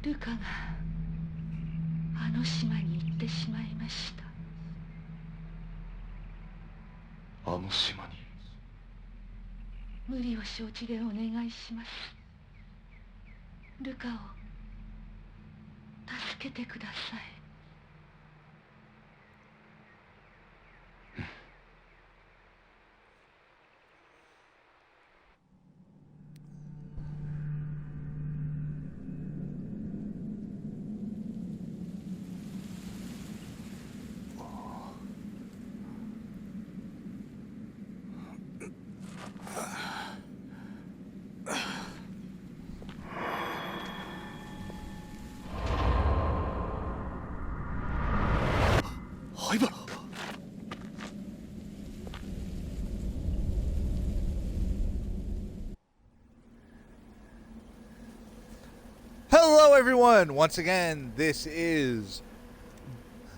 ルカがあの島に行ってしまいました。あの島に。無理を承知でお願いします。ルカを助けてください。Hello everyone! Once again, this is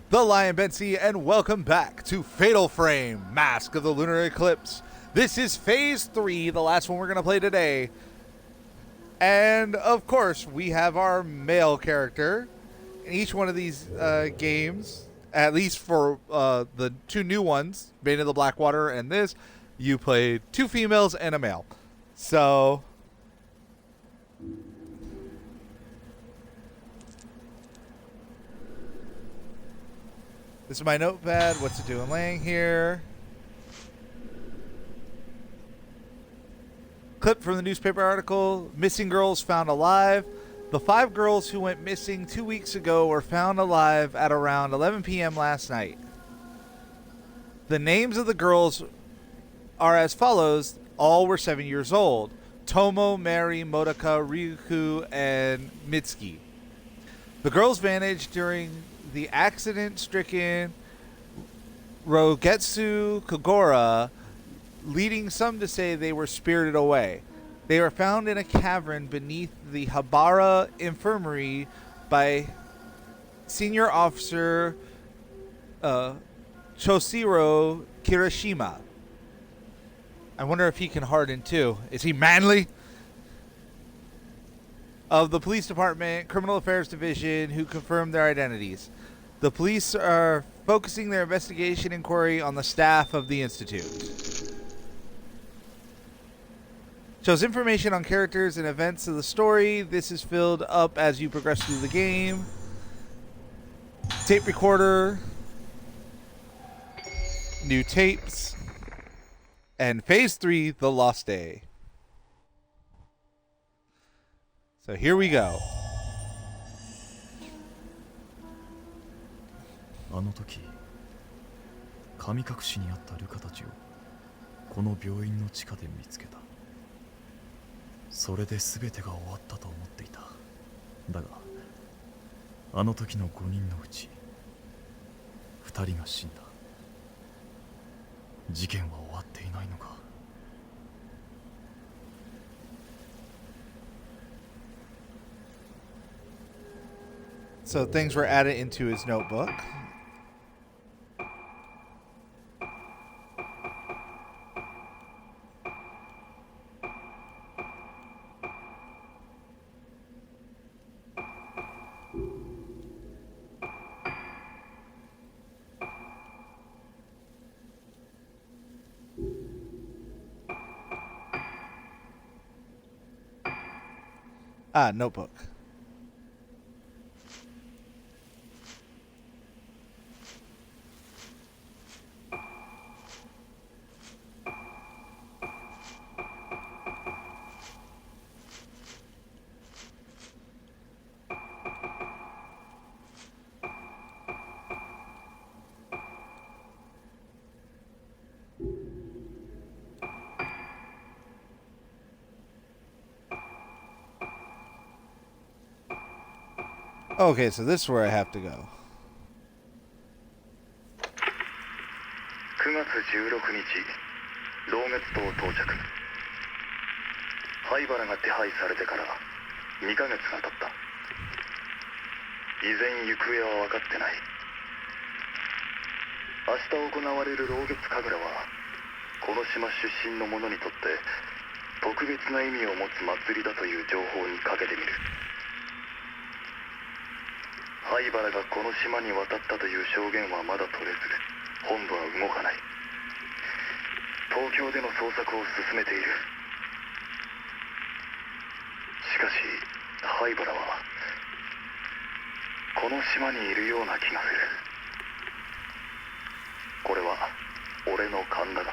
the Lion Bensy, and welcome back to Fatal Frame, Mask of the Lunar Eclipse. This is Phase 3, the last one we're going to play today. And, of course, we have our male character. In each one of these games, at least for the two new ones, Bane of the Blackwater and this, you played two females and a male. So... this is my notepad. What's it doing laying here? Clip from the newspaper article. Missing girls found alive. The 5 girls who went missing 2 weeks ago were found alive at around 11 p.m. last night. The names of the girls are as follows. All were 7 years old. Tomo, Mary, Modaka, Ryuku, and Mitsuki. The girls vanished during the accident-stricken Rogetsu Kogora, leading some to say they were spirited away. They were found in a cavern beneath the Habara Infirmary by Senior Officer Choshiro Kirishima. I wonder if he can harden too. Is he manly? Of the Police Department, Criminal Affairs Division, who confirmed their identities. The police are focusing their investigation inquiry on the staff of the Institute. Shows information on characters and events of the story. This is filled up as you progress through the game. Tape recorder. New tapes. And Phase 3, The Lost Day. So here we go. あの時神隠しにあったルカたちをこの病院の地下で見つけた。それで全てが終わったと思っていた。だがあの時の5人のうち2人が死んだ。事件は終わっていないのか。 So things were added into his notebook. Notebook. Okay, so this is where I have to go. 9月16日、老月島到着。灰原が手配されてから2ヶ月が経った。依然行方は分かってない。明日行われる老月神楽は、この島出身の者にとって特別な意味を持つ祭りだという情報にかけてみる。灰原がこの島に渡ったという証言はまだ取れず、本部は動かない。東京での捜索を進めている。しかし灰原はこの島にいるような気がする。これは俺の勘だが、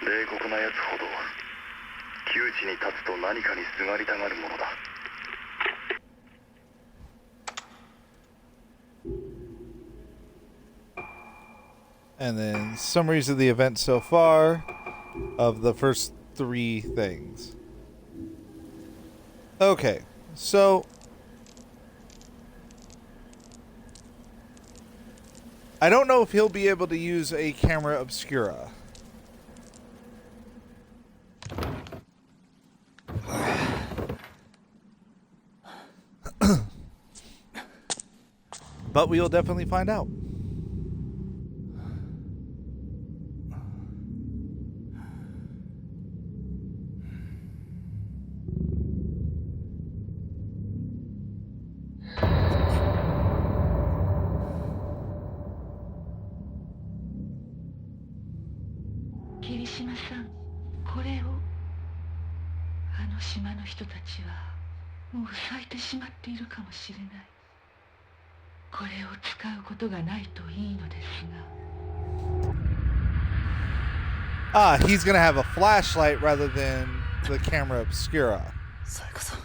冷酷なやつほど窮地に立つと何かにすがりたがるものだ。And then summaries of the event so far of the first 3 things. Okay, so I don't know if he'll be able to use a camera obscura. But we'll definitely find out. Kirishima さん、これをあの島の人たちはもう咲いてしまっているかもしれない。これを使うことがないといいのですが。He's gonna have a flashlight rather than the camera obscura. さやかさん。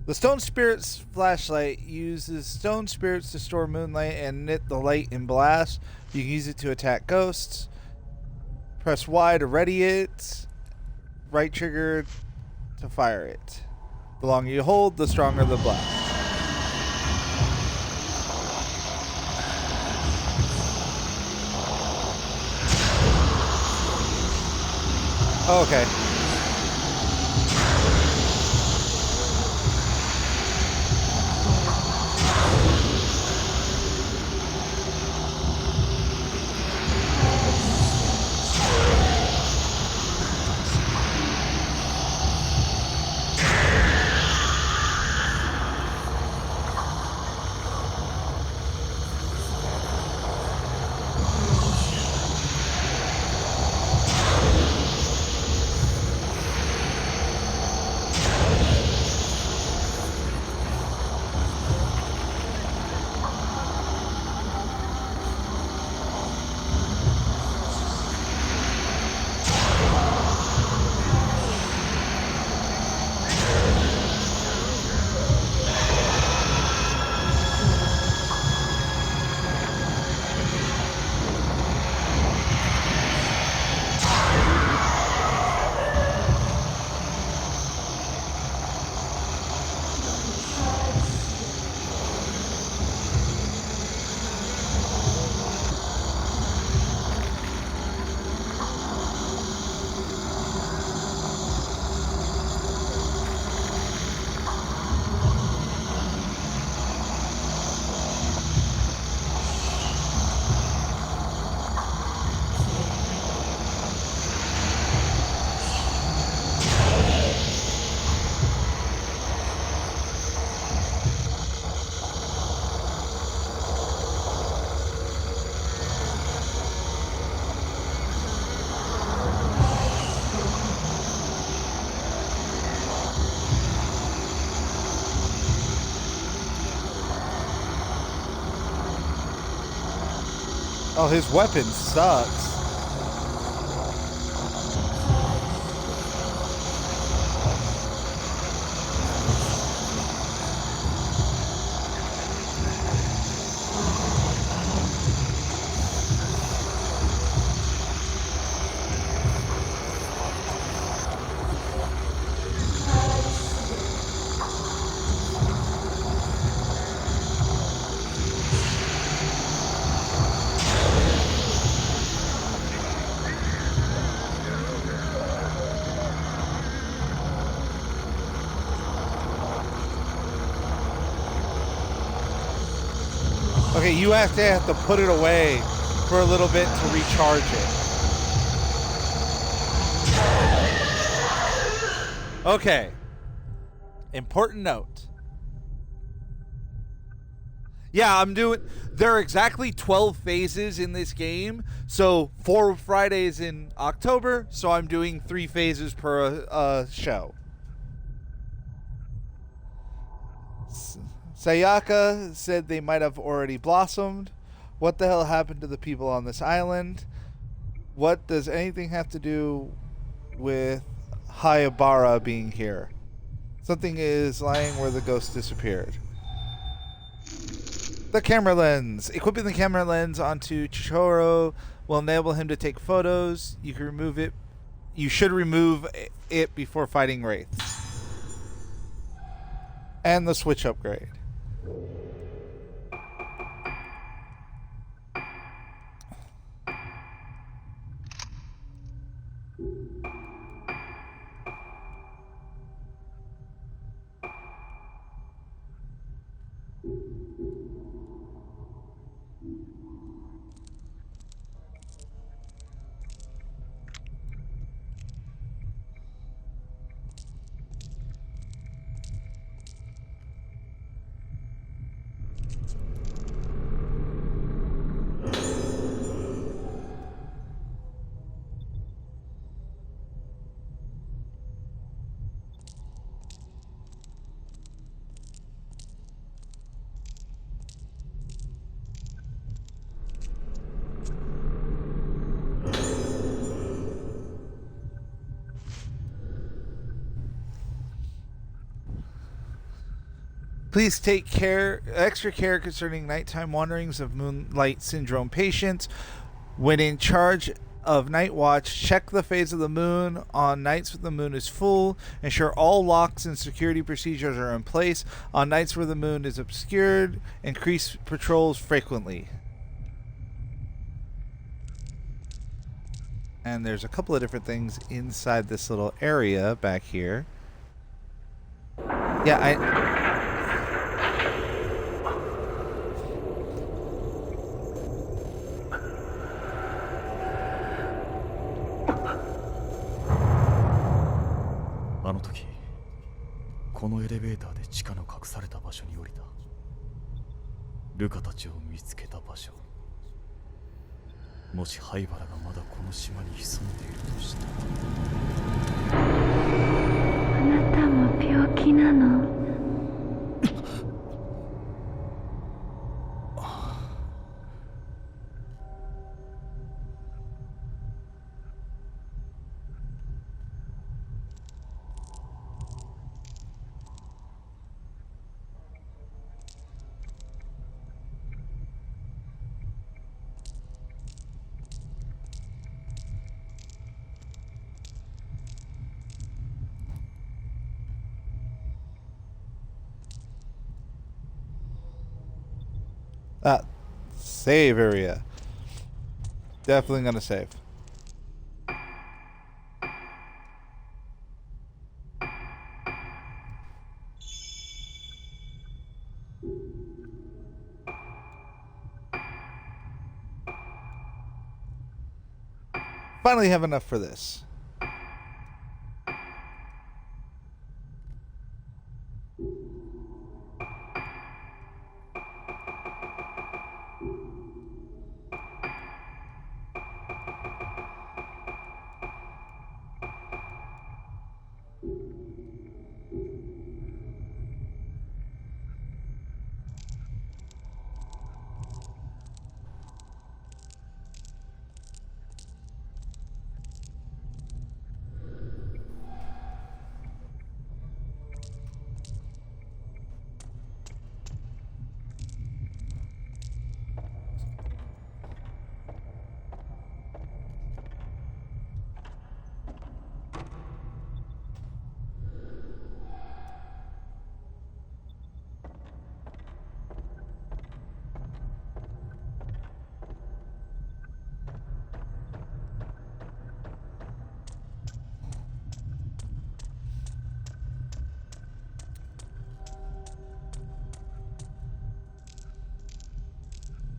The Stone Spirit's flashlight uses stone spirits to store moonlight and knit the light in blast. You can use it to attack ghosts. Press Y to ready it. Right trigger to fire it. The longer you hold, the stronger the blast. Okay. Oh, his weapon sucks. Okay, you actually have to put it away for a little bit to recharge it. Okay. Important note. Yeah, there are exactly 12 phases in this game. So 4 Fridays in October. So I'm doing 3 phases per show. Sayaka said they might have already blossomed. What the hell happened to the people on this island? What does anything have to do with Hayabara being here? Something is lying where the ghost disappeared. The camera lens. Equipping the camera lens onto Chihiro will enable him to take photos. You can remove it. You should remove it before fighting wraiths. And the Switch upgrade. Please take extra care concerning nighttime wanderings of Moonlight Syndrome patients. When in charge of Night Watch, check the phase of the moon on nights when the moon is full. Ensure all locks and security procedures are in place. On nights where the moon is obscured, increase patrols frequently. And there's a couple of different things inside this little area back here. Yeah,あの時このエレベーターで地下の隠された場所に降りた。ルカたちを見つけた場所。もし灰原がまだこの島に潜んでいるとしたら。あなたも病気なの？Save area. Definitely gonna save. Finally have enough for this.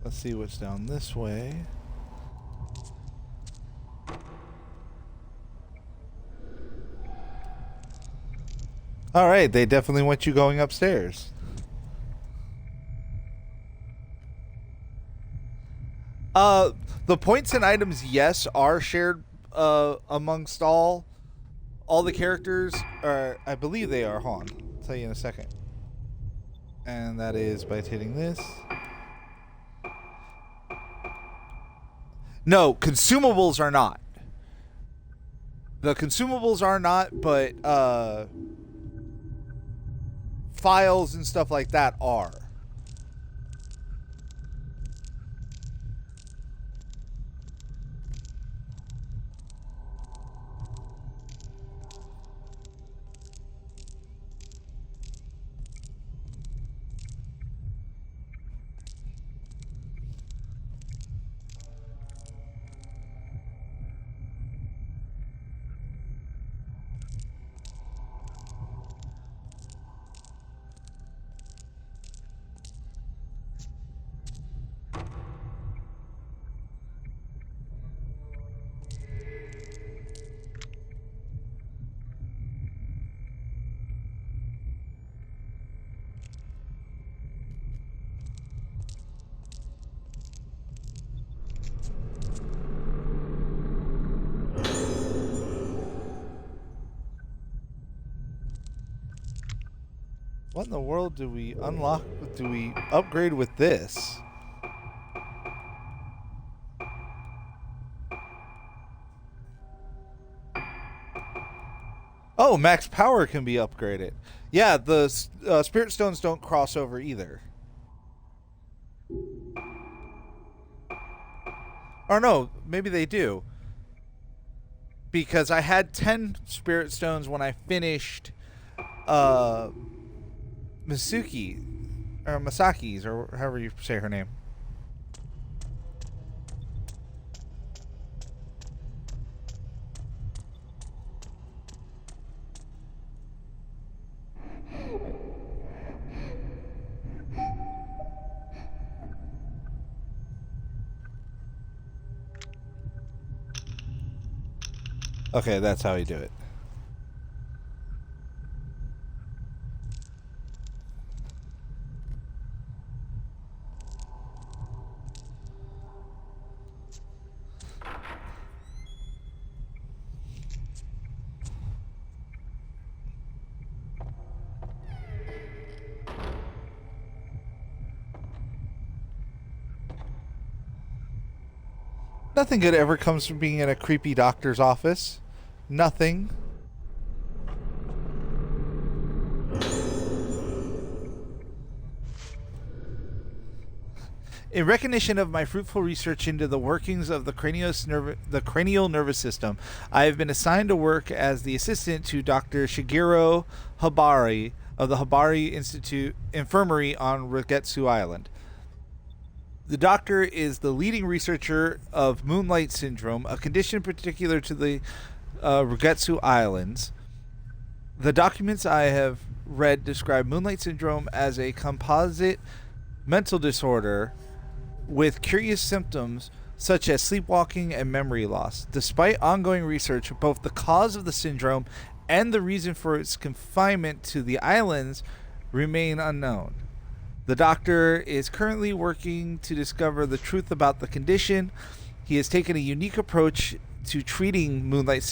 Let's see what's down this way. All right, they definitely want you going upstairs. The points and items, yes, are shared amongst all the characters. I believe they are. Hold on, I'll tell you in a second. And that is by hitting this. No, consumables are not. The consumables are not, but files and stuff like that are. What in the world do we unlock? Do we upgrade with this? Oh, max power can be upgraded. Yeah, the spirit stones don't cross over either. Or no, maybe they do. Because I had 10 spirit stones when I finished Masuki, or Masaki's, or however you say her name. Okay, that's how you do it. Nothing good ever comes from being in a creepy doctor's office. Nothing. In recognition of my fruitful research into the workings of the cranial nervous system, I have been assigned to work as the assistant to Dr. Shigeru Habari of the Habari Institute Infirmary on Rugetsu Island. The doctor is the leading researcher of Moonlight Syndrome, a condition particular to the Rugetsu Islands. The documents I have read describe Moonlight Syndrome as a composite mental disorder with curious symptoms such as sleepwalking and memory loss. Despite ongoing research, both the cause of the syndrome and the reason for its confinement to the islands remain unknown. The doctor is currently working to discover the truth about the condition. He has taken a unique approach to treating Moonlight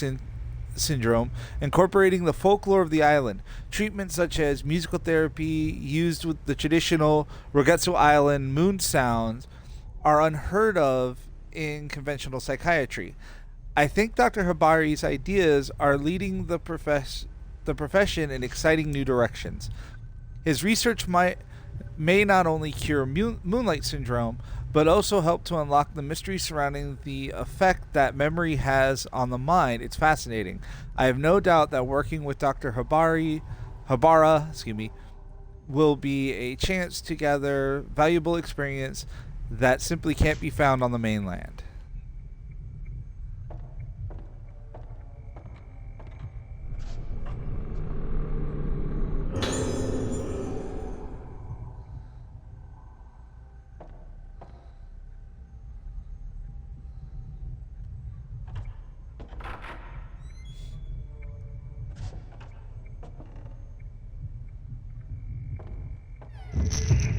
Syndrome, incorporating the folklore of the island. Treatments such as musical therapy used with the traditional Rugetsu Island moon sounds are unheard of in conventional psychiatry. I think Dr. Habari's ideas are leading the profession in exciting new directions. His research may not only cure Moonlight Syndrome, but also help to unlock the mystery surrounding the effect that memory has on the mind. It's fascinating. I have no doubt that working with Dr. Habara, will be a chance to gather valuable experience that simply can't be found on the mainland.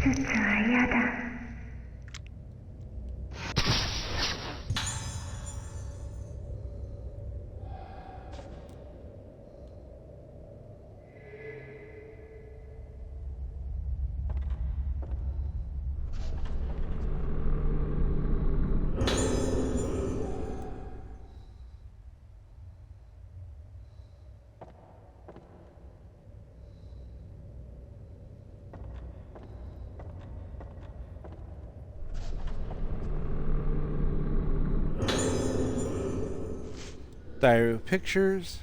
つは嫌だ。Diary of pictures.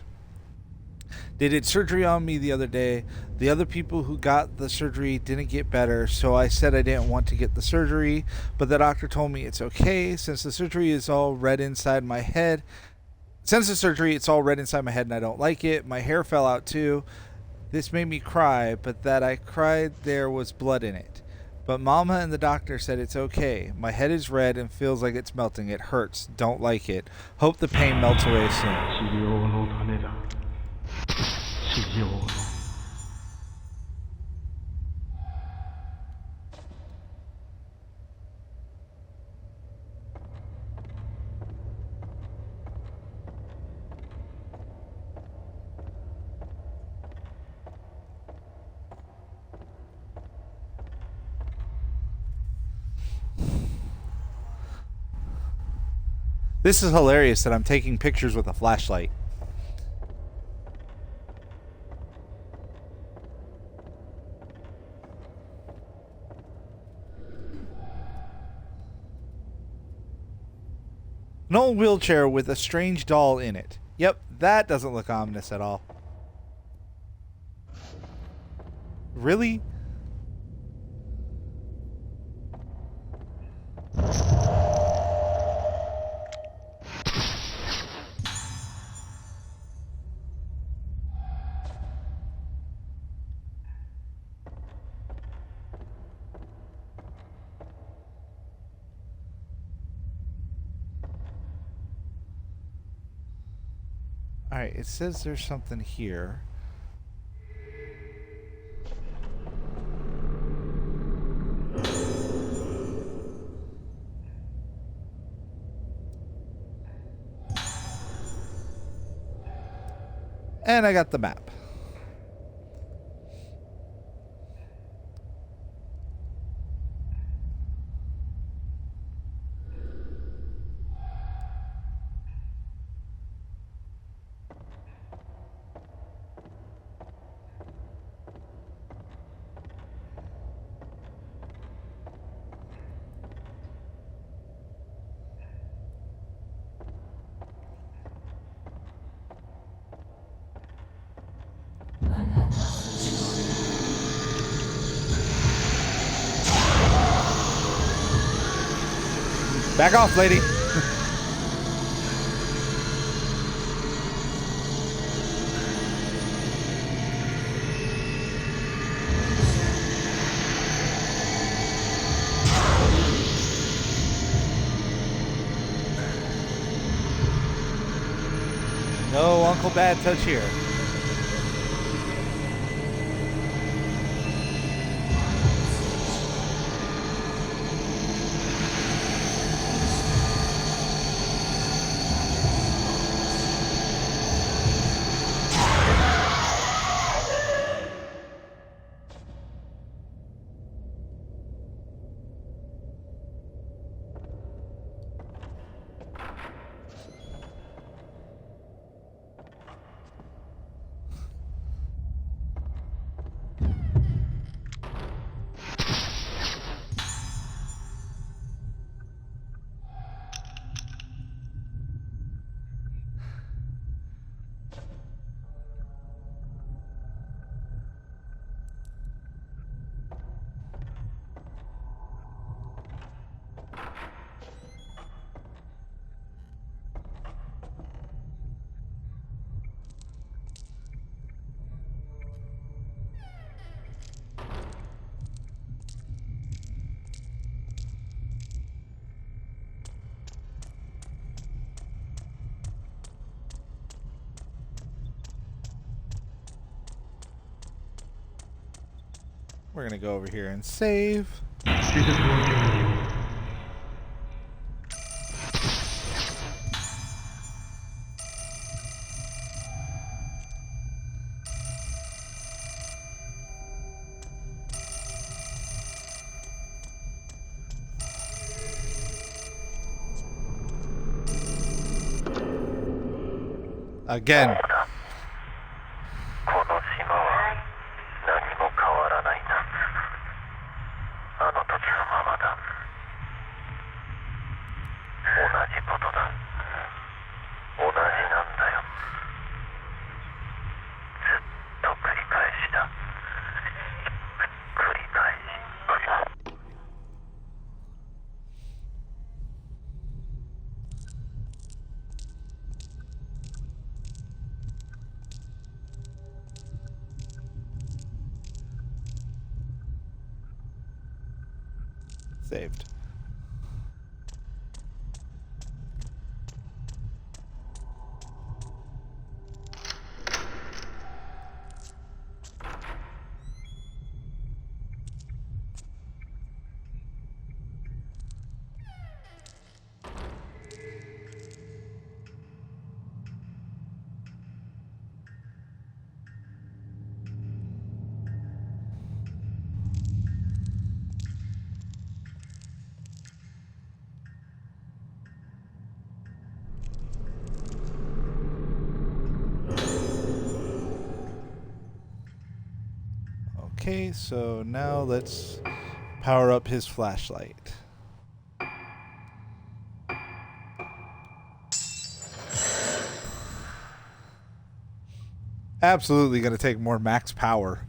They did surgery on me the other day. The other people who got the surgery didn't get better, so I said I didn't want to get the surgery, but the doctor told me it's okay since the surgery is all red inside my head. Since the surgery, it's all red inside my head and I don't like it. My hair fell out too. This made me cry, but that I cried there was blood in it. But Mama and the doctor said it's okay. My head is red and feels like it's melting. It hurts. Don't like it. Hope the pain melts away soon. 治療のためだ。治療の。This is hilarious that I'm taking pictures with a flashlight. An old wheelchair with a strange doll in it. Yep, that doesn't look ominous at all. Really? Alright, it says there's something here. And I got the map. Back off, lady. No Uncle Bad touch here. We're gonna go over here and save. 終着を決めるよ Again. この島は何も変わらないな。あの時のままだ。同じことだ。同じなんだよ。ずっと繰り返しだ。繰り返し。Saved. Okay, so now let's power up his flashlight. Absolutely going to take more max power.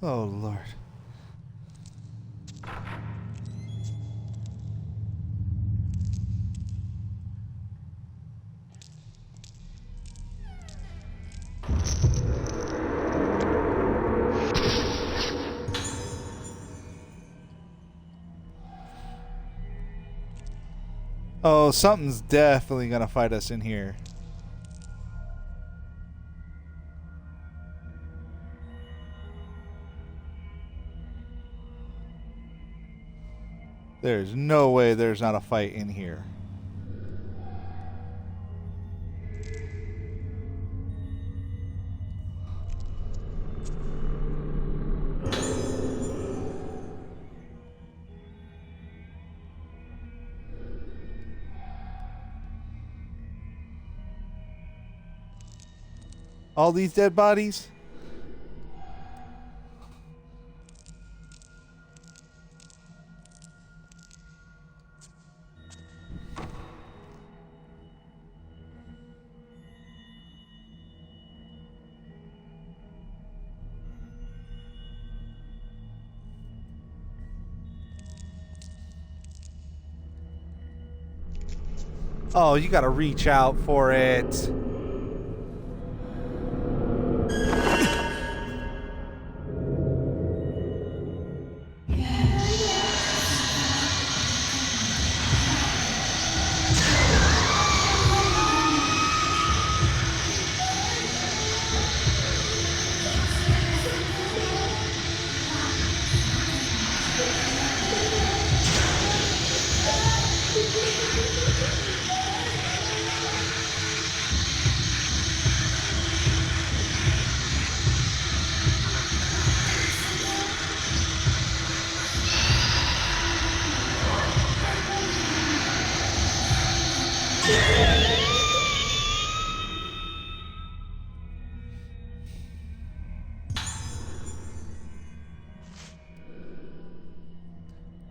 Oh, Lord. Oh, something's definitely gonna fight us in here. There's no way there's not a fight in here. All these dead bodies? Oh, you gotta reach out for it.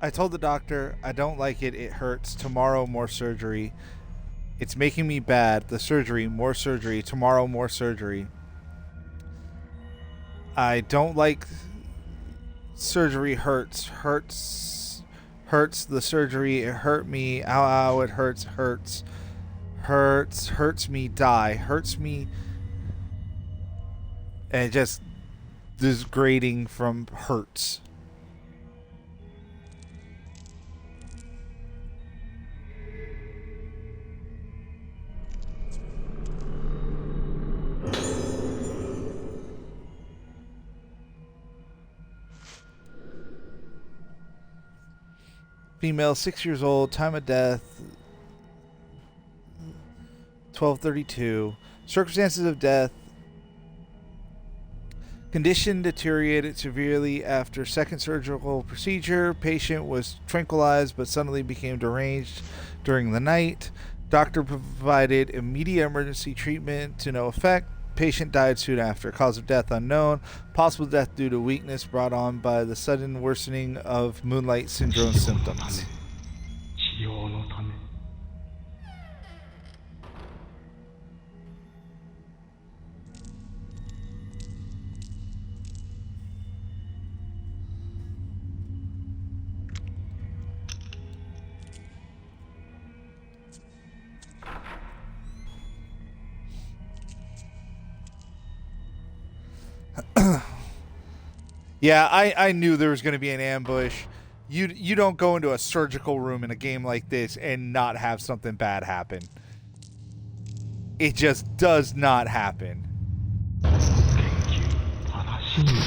I told the doctor, I don't like it. It hurts. Tomorrow, more surgery. It's making me bad. The surgery, more surgery. Tomorrow, more surgery. I don't like surgery. Hurts. The surgery. It hurt me. Ow, it hurts. Hurts me. Die. Hurts me. And just this grating from hurts. Female, 6 years old, time of death 12:32. Circumstances of death: condition deteriorated severely after second surgical procedure. Patient was tranquilized but suddenly became deranged during the night. Doctor provided immediate emergency treatment to no effect. Patient died soon after. Cause of death unknown. Possible death due to weakness brought on by the sudden worsening of Moonlight Syndrome symptoms. 治療のため Yeah, I knew there was going to be an ambush. You don't go into a surgical room in a game like this and not have something bad happen. It just does not happen. 研究話になる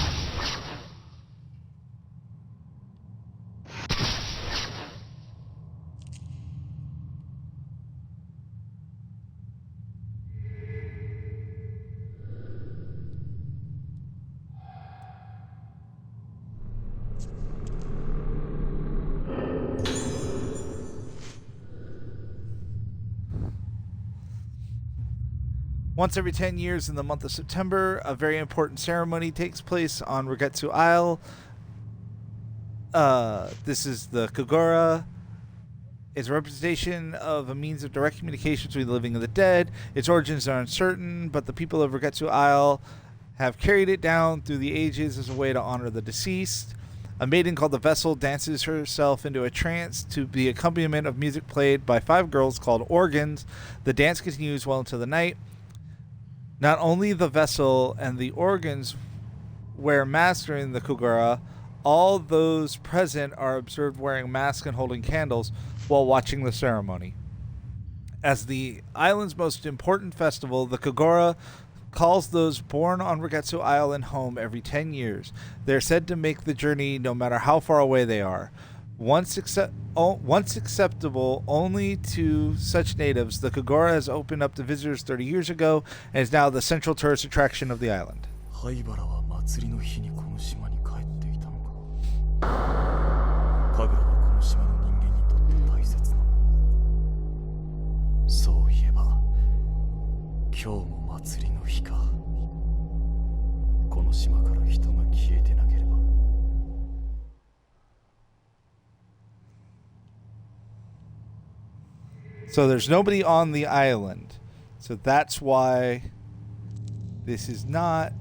Once every 10 years in the month of September, a very important ceremony takes place on Regetsu Isle. This is the Kogora. It's a representation of a means of direct communication between the living and the dead. Its origins are uncertain, but the people of Regetsu Isle have carried it down through the ages as a way to honor the deceased. A maiden called the Vessel dances herself into a trance to the accompaniment of music played by 5 girls called organs. The dance continues well into the night. Not only the Vessel and the organs wear masks during the Kogora, all those present are observed wearing masks and holding candles while watching the ceremony. As the island's most important festival, the Kogora calls those born on Regetsu Island home every 10 years. They're said to make the journey no matter how far away they are. Once acceptable only to such natives, the Kogora has opened up to visitors 30 years ago and is now the central tourist attraction of the island. 灰原は祭りの日にこの島に帰っていたのか。神楽はこの島の人間にとって大切なもの。そういえば今日も祭りの日か。この島から人が消えてなければ。So there's nobody on the island. So that's why this is not...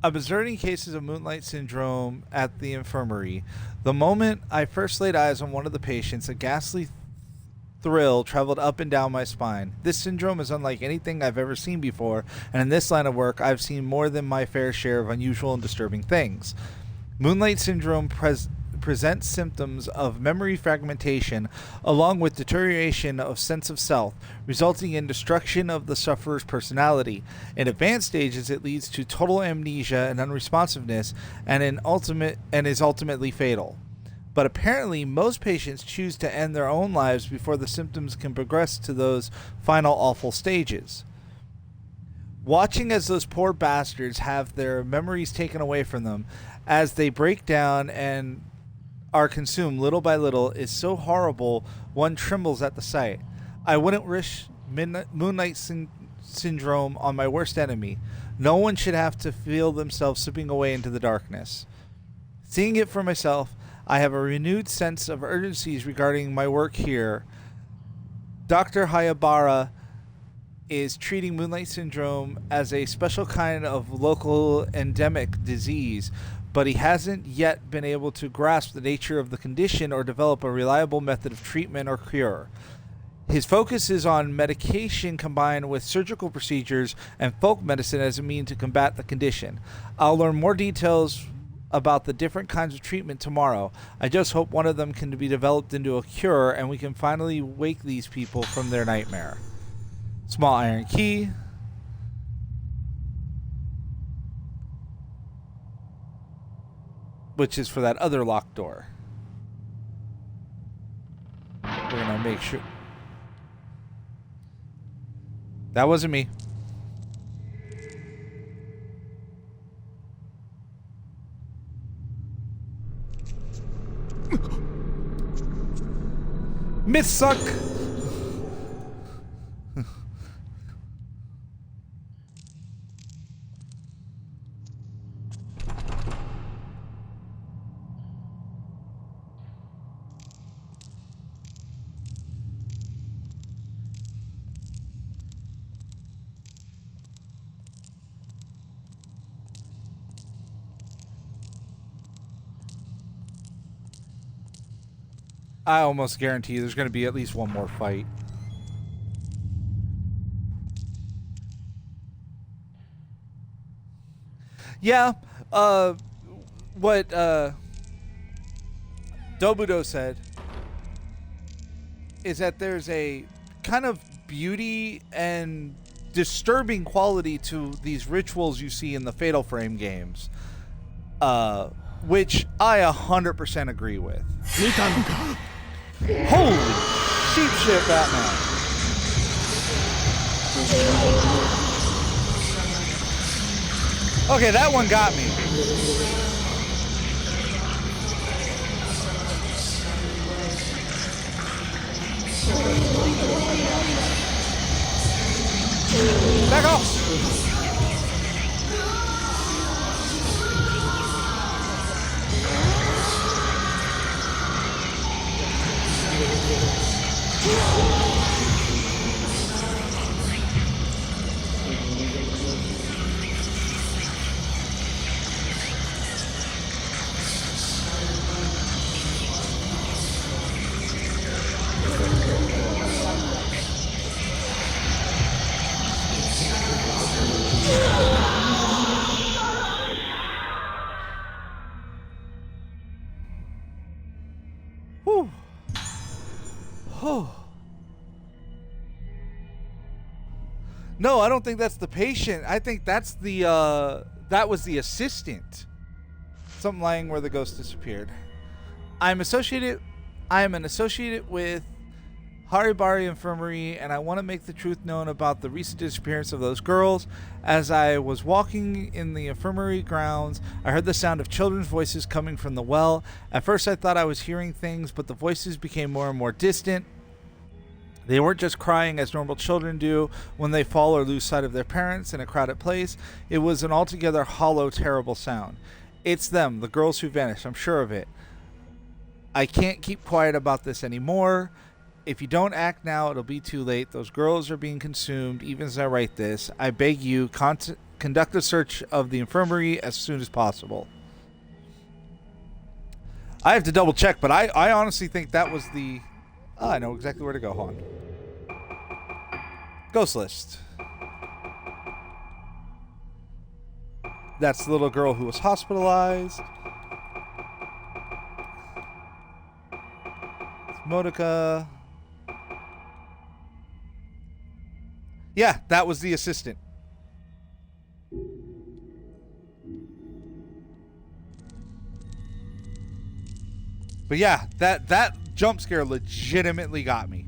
Observing cases of Moonlight Syndrome at the infirmary. The moment I first laid eyes on one of the patients, a ghastly thrill traveled up and down my spine. This syndrome is unlike anything I've ever seen before, and in this line of work, I've seen more than my fair share of unusual and disturbing things. Moonlight Syndrome presents symptoms of memory fragmentation along with deterioration of sense of self, resulting in destruction of the sufferer's personality. In advanced stages, it leads to total amnesia and unresponsiveness and is ultimately fatal. But apparently, most patients choose to end their own lives before the symptoms can progress to those final awful stages. Watching as those poor bastards have their memories taken away from them as they break down and are consumed little by little is so horrible one trembles at the sight. I wouldn't wish Syndrome on my worst enemy. No one should have to feel themselves slipping away into the darkness. Seeing it for myself, I have a renewed sense of urgency regarding my work here. Dr. Hayabara is treating Moonlight Syndrome as a special kind of local endemic disease, but he hasn't yet been able to grasp the nature of the condition or develop a reliable method of treatment or cure. His focus is on medication combined with surgical procedures and folk medicine as a means to combat the condition. I'll learn more details about the different kinds of treatment tomorrow. I just hope one of them can be developed into a cure and we can finally wake these people from their nightmare. Small iron key. Which is for that other locked door. We're gonna make sure. That wasn't me. Myths suck. I almost guarantee there's going to be at least one more fight. Yeah, what Dobudo said is that there's a kind of beauty and disturbing quality to these rituals you see in the Fatal Frame games, which I 100% agree with. Holy sheep shit, Batman. Okay, that one got me. Back off! Whew. Oh. No, I don't think that's the patient. I think that's the, that was the assistant. Something lying where the ghost disappeared. I am an associated with Haribari Infirmary, and I want to make the truth known about the recent disappearance of those girls. As I was walking in the infirmary grounds, I heard the sound of children's voices coming from the well. At first I thought I was hearing things, but the voices became more and more distant. They weren't just crying as normal children do when they fall or lose sight of their parents in a crowded place. It was an altogether hollow, terrible sound. It's them, the girls who vanished, I'm sure of it. I can't keep quiet about this anymore. If you don't act now, it'll be too late. Those girls are being consumed, even as I write this. I beg you, conduct a search of the infirmary as soon as possible. I have to double check, but I honestly think that was the... Oh, I know exactly where to go. Hold on. Ghost list. That's the little girl who was hospitalized. It's Modica. Yeah, that was the assistant. But yeah, that jump scare legitimately got me.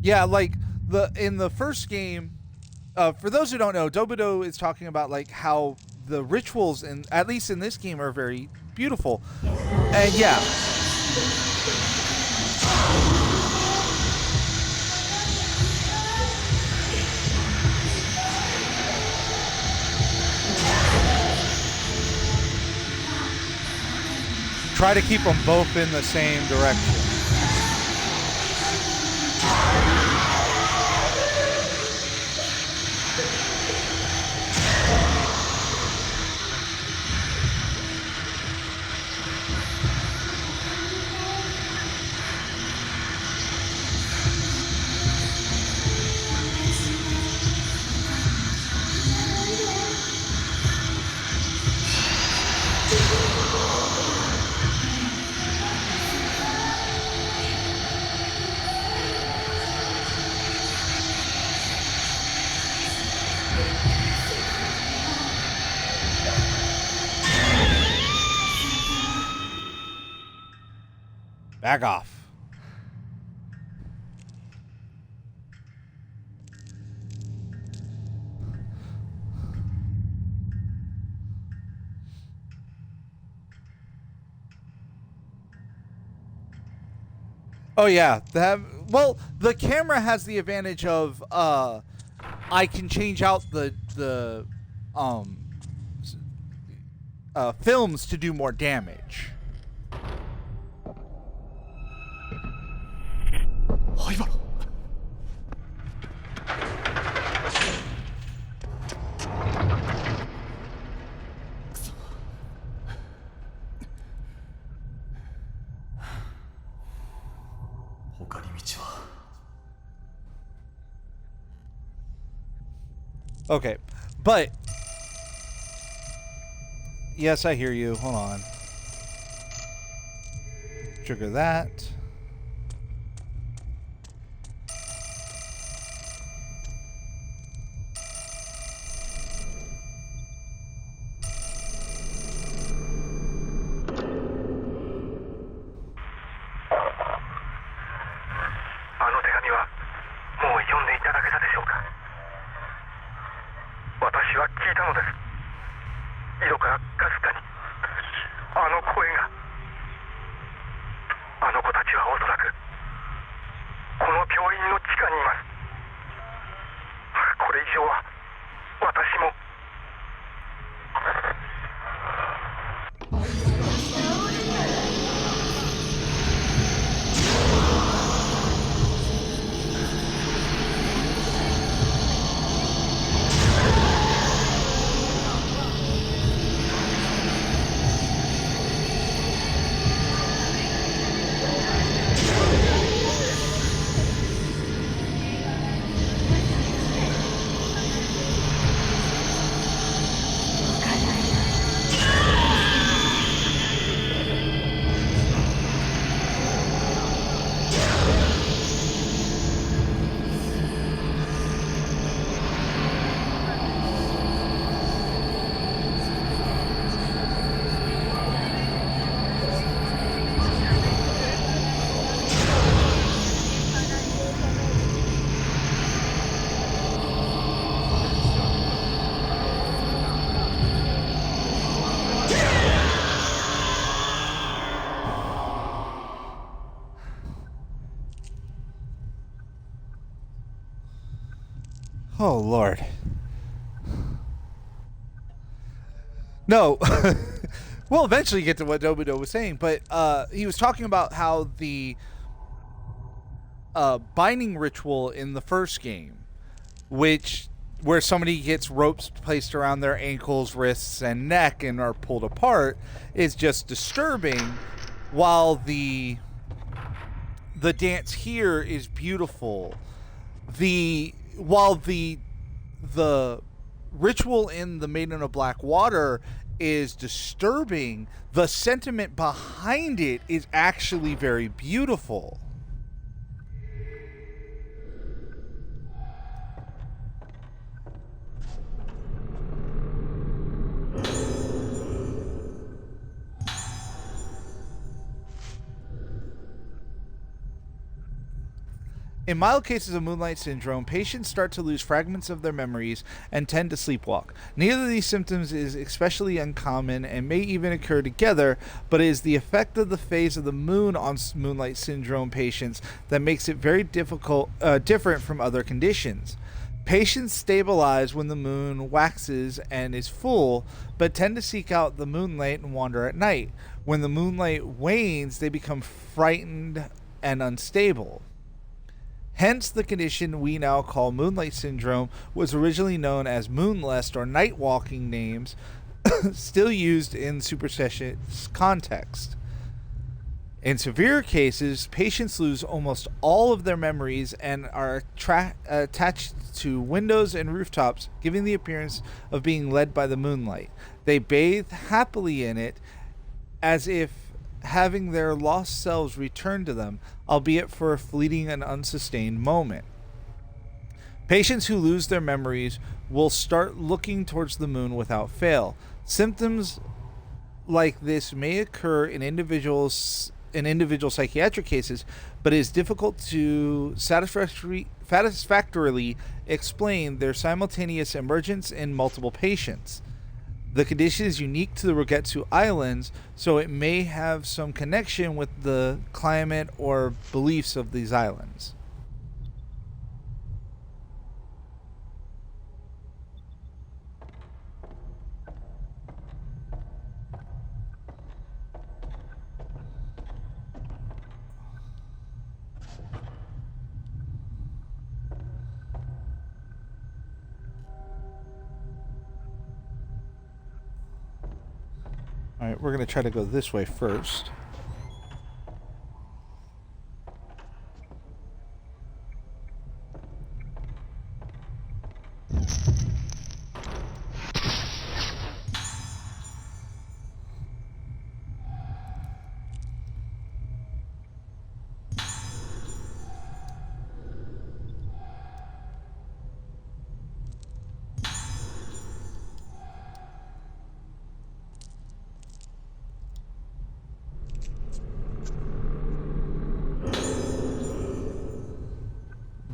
Yeah, like in the first game, for those who don't know, Dobudo is talking about like how the rituals, in at least in this game, are very beautiful, and yeah. Try to keep them both in the same direction. Back off. Oh yeah, well, the camera has the advantage of I can change out the films to do more damage. 灰原。くそ。他に道は。Okay, but yes, I hear you. Hold on. Trigger that. Oh, Lord. No. We'll eventually get to what Dobudo was saying, but he was talking about how the binding ritual in the first game, where somebody gets ropes placed around their ankles, wrists, and neck and are pulled apart, is just disturbing, while the dance here is beautiful. While the ritual in the Maiden of Black Water is disturbing, the sentiment behind it is actually very beautiful. In mild cases of Moonlight Syndrome, patients start to lose fragments of their memories and tend to sleepwalk. Neither of these symptoms is especially uncommon and may even occur together, but it is the effect of the phase of the moon on Moonlight Syndrome patients that makes it very different from other conditions. Patients stabilize when the moon waxes and is full, but tend to seek out the moonlight and wander at night. When the moonlight wanes, they become frightened and unstable. Hence, the condition we now call Moonlight Syndrome was originally known as moonlust or night walking names, still used in superstitious context. In severe cases, patients lose almost all of their memories and are attached to windows and rooftops, giving the appearance of being led by the moonlight. They bathe happily in it, as if having their lost selves return to them, albeit for a fleeting and unsustained moment. Patients who lose their memories will start looking towards the moon without fail. Symptoms like this may occur in individual psychiatric cases, but it is difficult to satisfactorily explain their simultaneous emergence in multiple patients. The condition is unique to the Rogetsu Islands, so it may have some connection with the climate or beliefs of these islands. Alright, we're going to try to go this way first.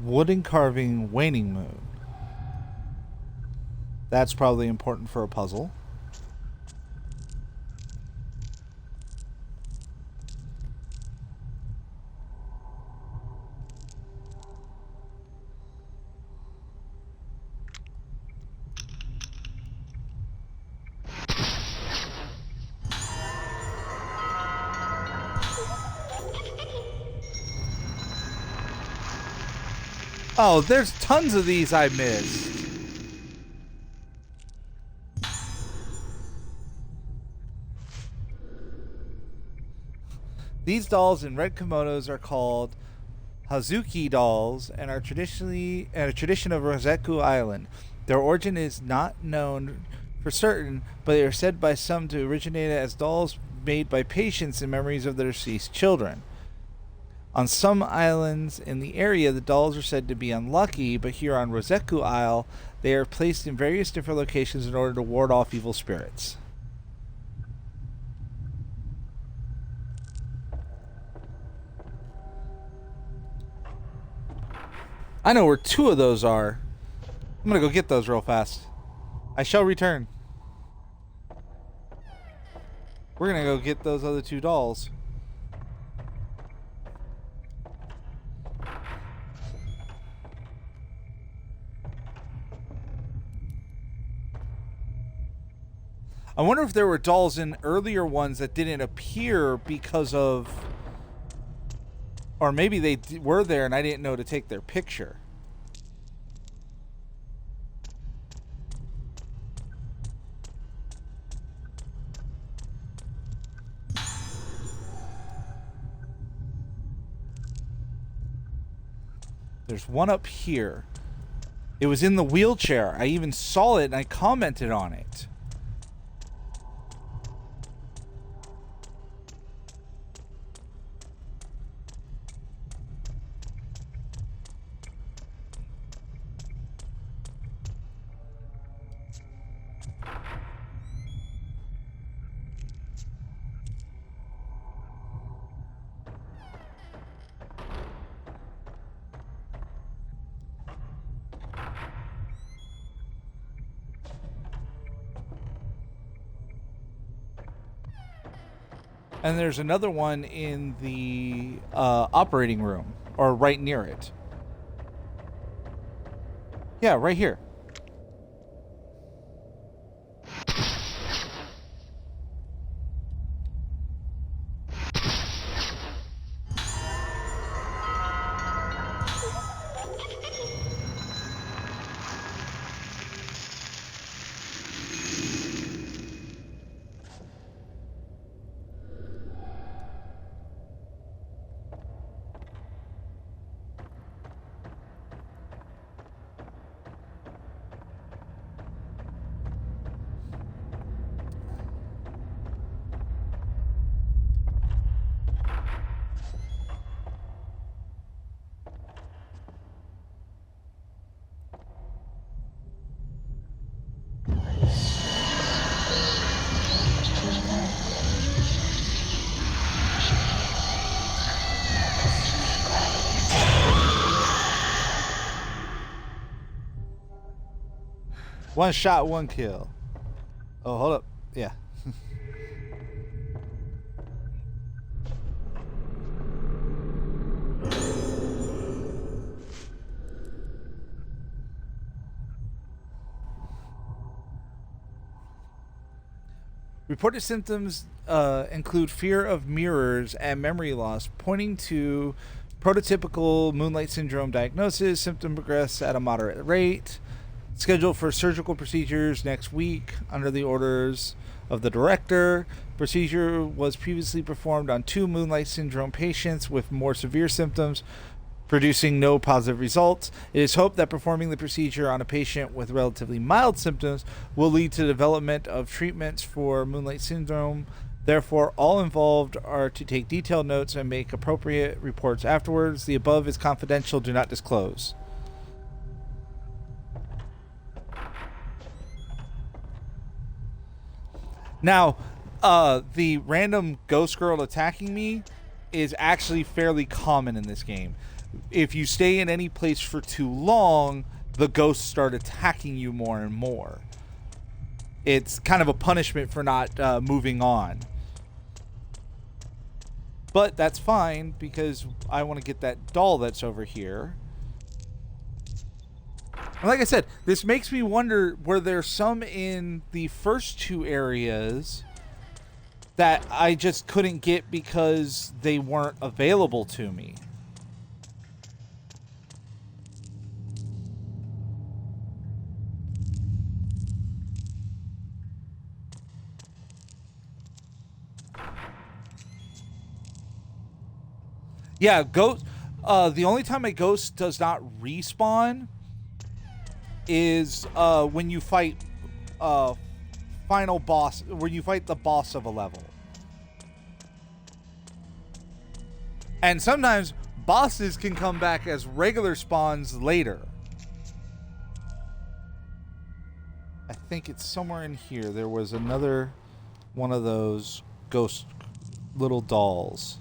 Wooden carving waning moon. That's probably important for a puzzle. Oh, there's tons of these I missed. These dolls in red kimonos are called Hazuki dolls and are traditionally a tradition of Rosetsu Island. Their origin is not known for certain, but they are said by some to originate as dolls made by patients in memories of their deceased children. On some islands in the area, the dolls are said to be unlucky, but here on Rosetsu Isle, they are placed in various different locations in order to ward off evil spirits. I know where two of those are. I'm gonna go get those real fast. I shall return. We're gonna go get those other two dolls. I wonder if there were dolls in earlier ones that didn't appear because of... Or maybe they were there and I didn't know to take their picture. There's one up here. It was in the wheelchair. I even saw it and I commented on it. And there's another one in the operating room, or right near it. Yeah, right here. One shot, one kill. Oh, hold up. Yeah. Reported symptoms include fear of mirrors and memory loss, pointing to prototypical Moonlight Syndrome diagnosis. Symptom progress at a moderate rate. Scheduled for surgical procedures next week under the orders of the director. Procedure was previously performed on 2 Moonlight Syndrome patients with more severe symptoms, producing no positive results. It is hoped that performing the procedure on a patient with relatively mild symptoms will lead to the development of treatments for Moonlight Syndrome. Therefore, all involved are to take detailed notes and make appropriate reports afterwards. The above is confidential. Do not disclose. Now, the random ghost girl attacking me is actually fairly common in this game. If you stay in any place for too long, the ghosts start attacking you more and more. It's kind of a punishment for not moving on. But that's fine, because I want to get that doll that's over here. And like I said, this makes me wonder, were there some in the first 2 areas that I just couldn't get because they weren't available to me? Yeah, ghost. The only time a ghost does not respawn is when you fight final boss, when you fight the boss of a level. And sometimes bosses can come back as regular spawns later. I think it's somewhere in here. There was another one of those ghost little dolls.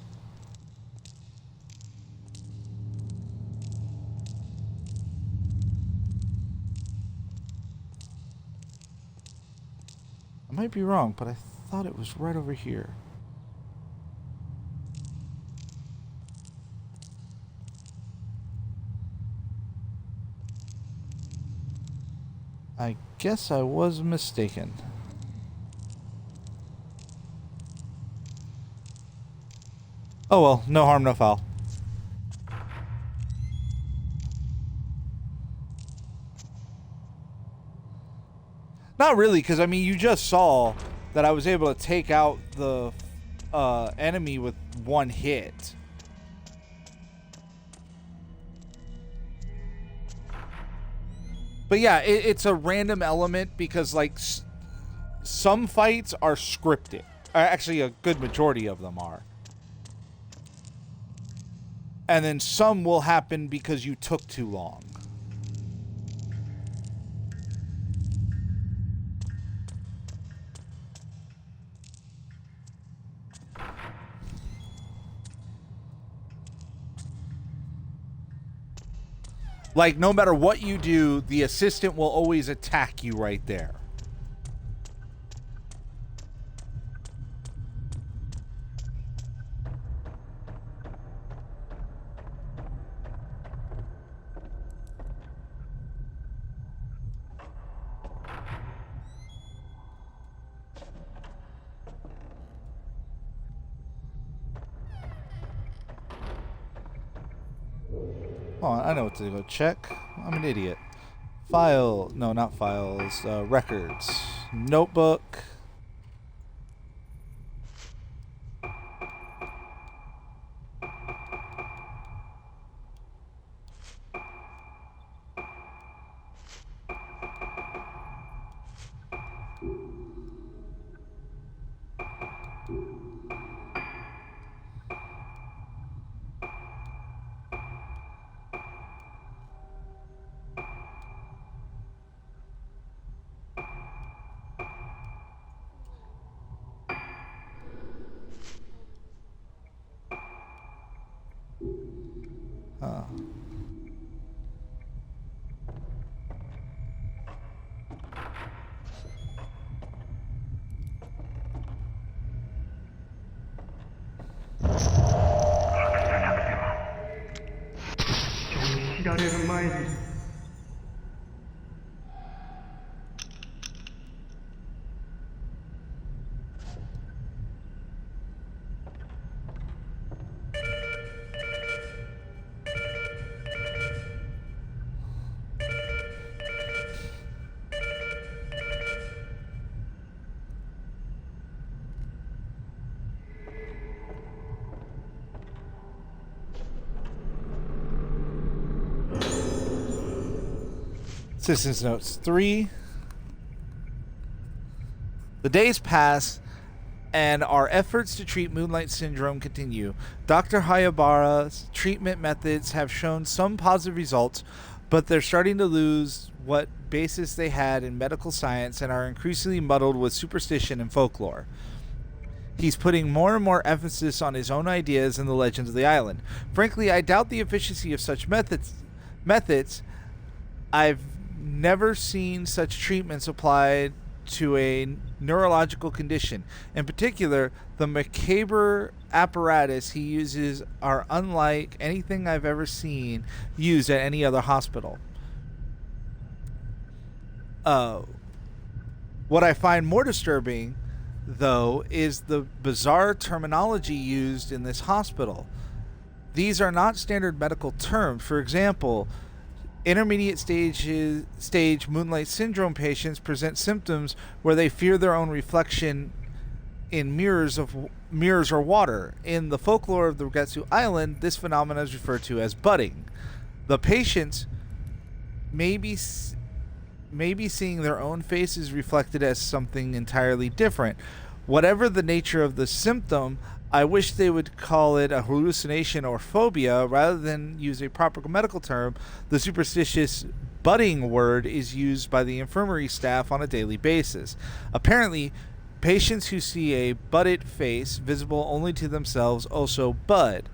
I might be wrong, but I thought it was right over here. I guess I was mistaken. Oh well, no harm, no foul. Not really, because I mean, you just saw that I was able to take out the enemy with one hit. But yeah, it's a random element because, like, some fights are scripted. Actually, a good majority of them are. And then some will happen because you took too long. Like, no matter what you do, the assistant will always attack you right there. Oh, I know what to go check. I'm an idiot. File. No, not files. Records. Notebook. Citizens Notes 3. The days pass, and our efforts to treat Moonlight Syndrome continue. Dr. Hayabara's treatment methods have shown some positive results, but they're starting to lose what basis they had in medical science and are increasingly muddled with superstition and folklore. He's putting more and more emphasis on his own ideas and the legends of the island. Frankly, I doubt the efficiency of such methods. I've never seen such treatments applied to a neurological condition. In particular, the macabre apparatus he uses are unlike anything I've ever seen used at any other hospital. What I find more disturbing, though, is the bizarre terminology used in this hospital. These are not standard medical terms. For example, intermediate stage Moonlight Syndrome patients present symptoms where they fear their own reflection in mirrors or water. In the folklore of the Rugetsu Island, this phenomenon is referred to as budding. The patients may be seeing their own faces reflected as something entirely different. Whatever the nature of the symptom, I wish they would call it a hallucination or phobia rather than use a proper medical term. The superstitious budding word is used by the infirmary staff on a daily basis. Apparently, patients who see a budded face visible only to themselves also bud.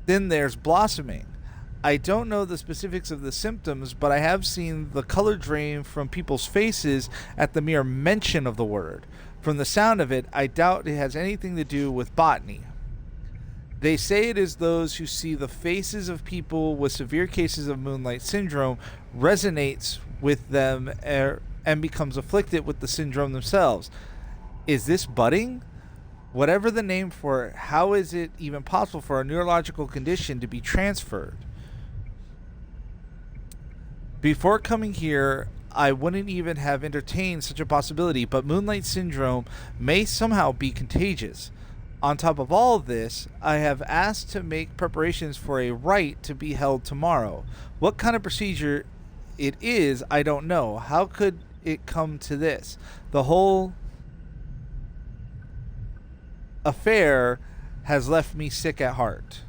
Then there's blossoming. I don't know the specifics of the symptoms, but I have seen the color drain from people's faces at the mere mention of the word. From the sound of it, I doubt it has anything to do with botany. They say it is those who see the faces of people with severe cases of Moonlight Syndrome resonates with them and becomes afflicted with the syndrome themselves. Is this budding? Whatever the name for it, how is it even possible for a neurological condition to be transferred? Before coming here, I wouldn't even have entertained such a possibility, but Moonlight Syndrome may somehow be contagious. On top of all this, I have asked to make preparations for a rite to be held tomorrow. What kind of procedure it is, I don't know. How could it come to this? The whole affair has left me sick at heart.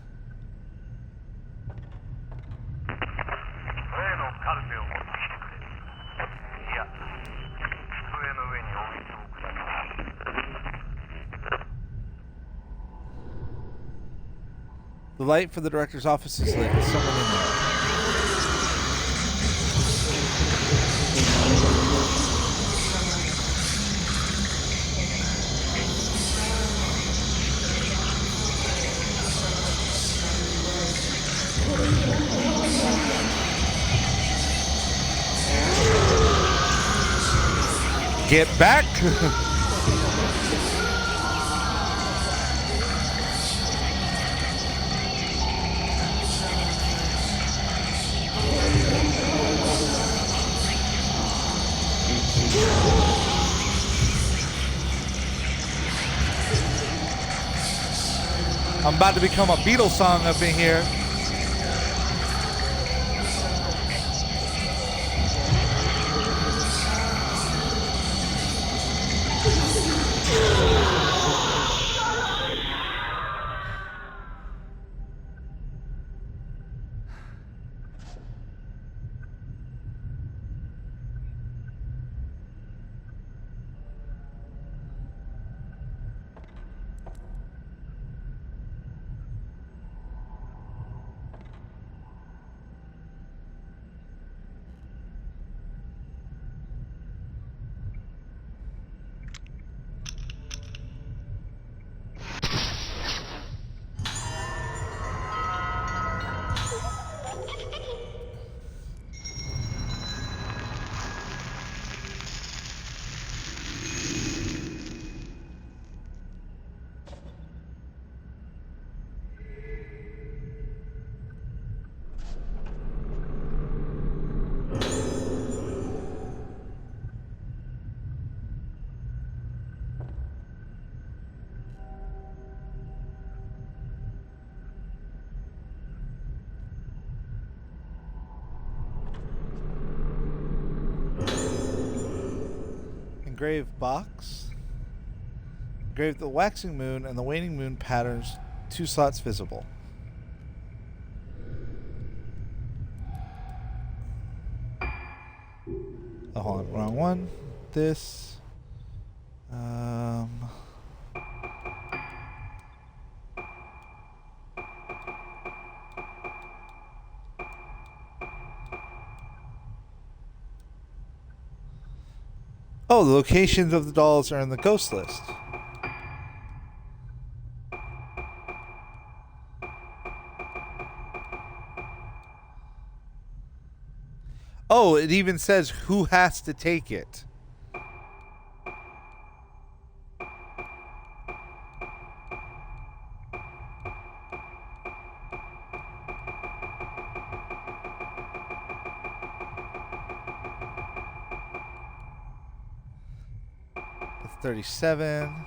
The light for the director's office is lit. Is someone in there? Get back! I'm about to become a Beatles song up in here. Engraved box. Engraved the waxing moon and the waning moon patterns, 2 slots visible. Oh, hold on, wrong one. This. Oh, the locations of the dolls are in the ghost list. Oh, it even says who has to take it. That's 37.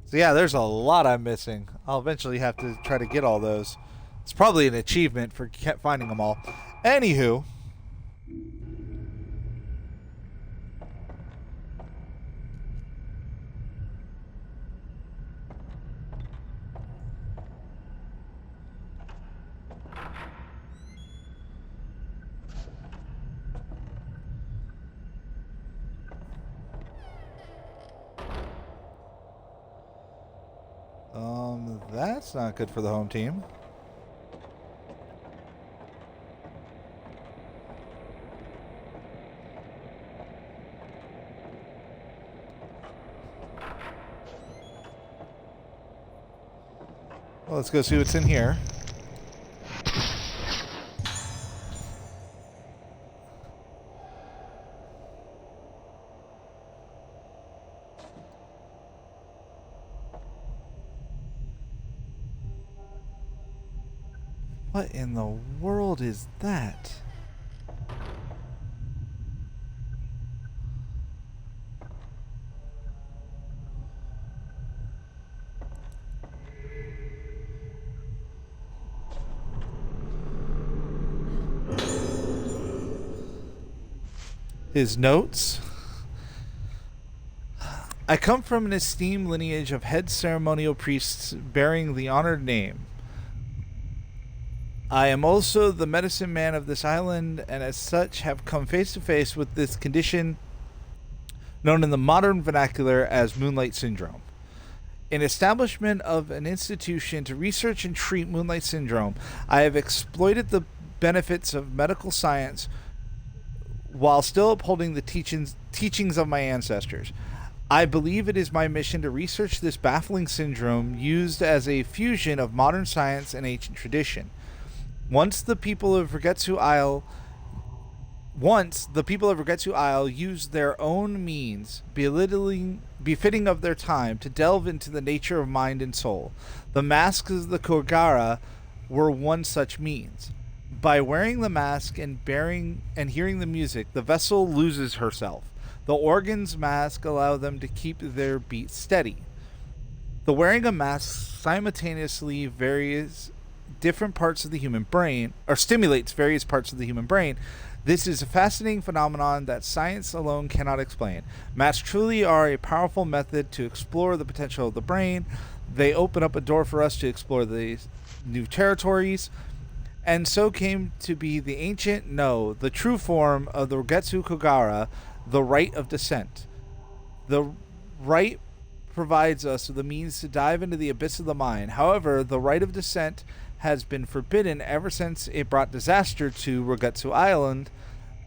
So yeah, there's a lot I'm missing. I'll eventually have to try to get all those. It's probably an achievement for finding them all. Anywho. That's not good for the home team. Well, let's go see what's in here. What in the world is that? His notes. I come from an esteemed lineage of head ceremonial priests bearing the honored name. I am also the medicine man of this island, and as such have come face to face with this condition known in the modern vernacular as Moonlight Syndrome. In establishment of an institution to research and treat Moonlight Syndrome, I have exploited the benefits of medical science while still upholding the teachings of my ancestors. I believe it is my mission to research this baffling syndrome used as a fusion of modern science and ancient tradition. Once the people of Regetsu Isle used their own means, befitting of their time, to delve into the nature of mind and soul. The masks of the Kogara were one such means. By wearing the mask and hearing the music, the vessel loses herself. The organs mask allow them to keep their beat steady. The wearing of masks simultaneously varies different parts of the human brain, or stimulates various parts of the human brain. This is a fascinating phenomenon that science alone cannot explain. Masks truly are a powerful method to explore the potential of the brain. They open up a door for us to explore the new territories, and so came to be the ancient, no, the true form of the Rogetsu Kogara, the right of descent. The right provides us with the means to dive into the abyss of the mind. However, the right of descent has been forbidden ever since it brought disaster to Rogetsu Island.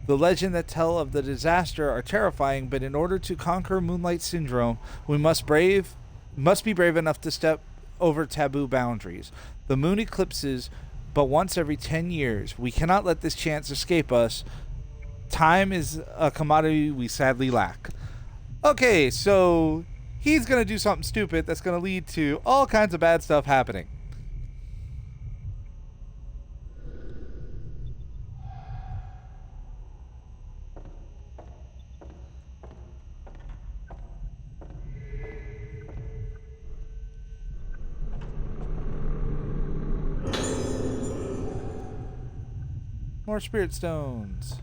The legend that tell of the disaster are terrifying, but in order to conquer Moonlight Syndrome, we must be brave enough to step over taboo boundaries. The moon eclipses but once every 10 years. We cannot let this chance escape us. Time is a commodity we sadly lack. Okay, so he's going to do something stupid that's going to lead to all kinds of bad stuff happening. More spirit stones.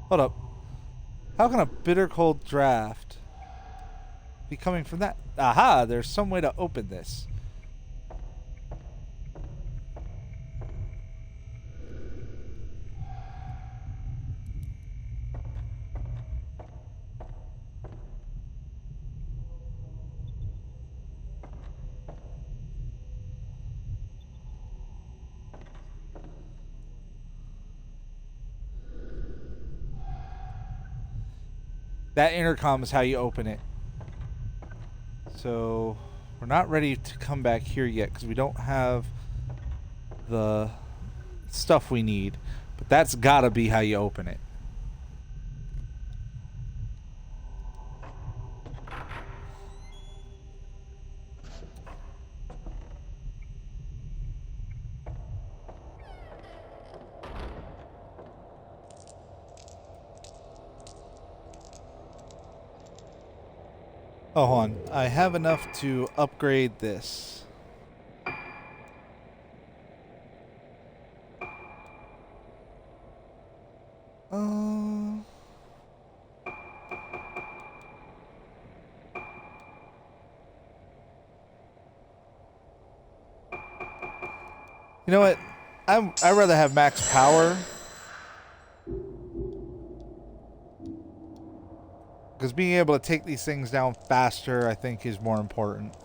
Hold up. How can a bitter cold draft be coming from that? Aha, there's some way to open this. That intercom is how you open it. So we're not ready to come back here yet because we don't have the stuff we need. But that's gotta be how you open it. Oh, hold on. I have enough to upgrade this. You know what? I'd rather have max power. Because being able to take these things down faster, I think, is more important.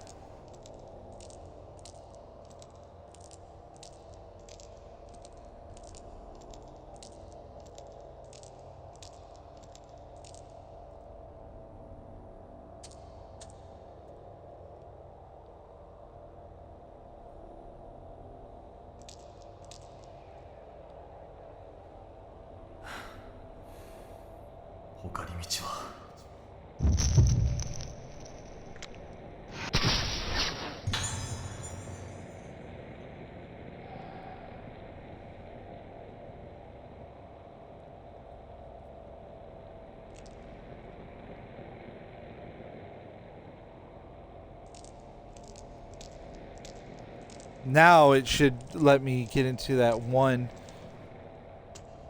Now it should let me get into that one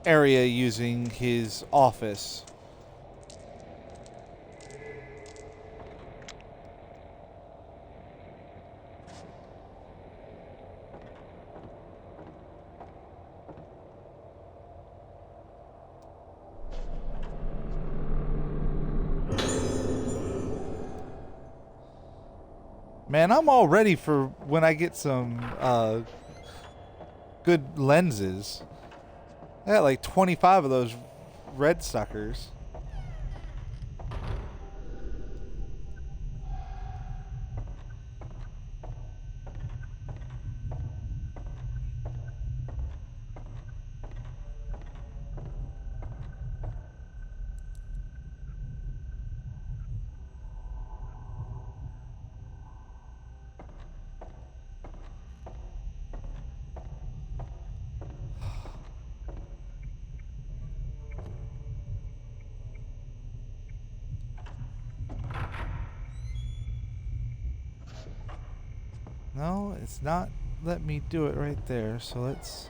area using his office. Man, I'm all ready for when I get some good lenses. I got like 25 of those red suckers. No, it's not let me do it right there, so let's...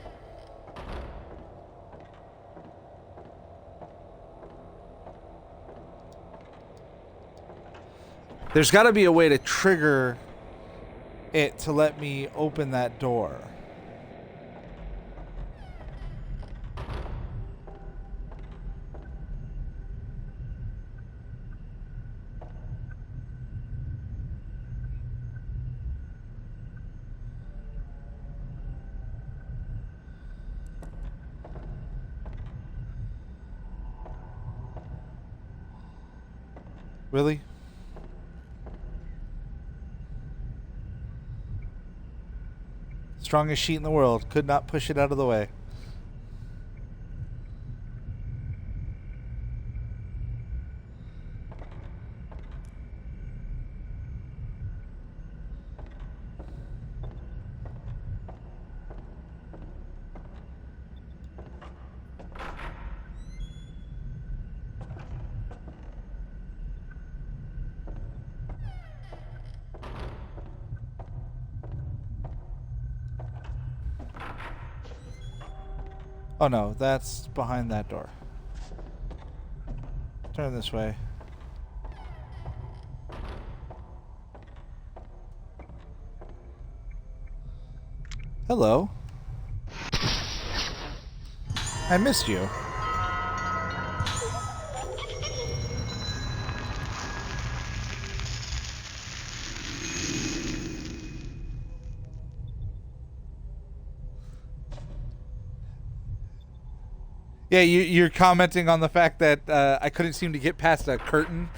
There's got to be a way to trigger it to let me open that door. Really? Strongest sheet in the world. Could not push it out of the way. Oh no, that's behind that door. Turn this way. Hello. I missed you. Yeah, you're commenting on the fact that I couldn't seem to get past a curtain.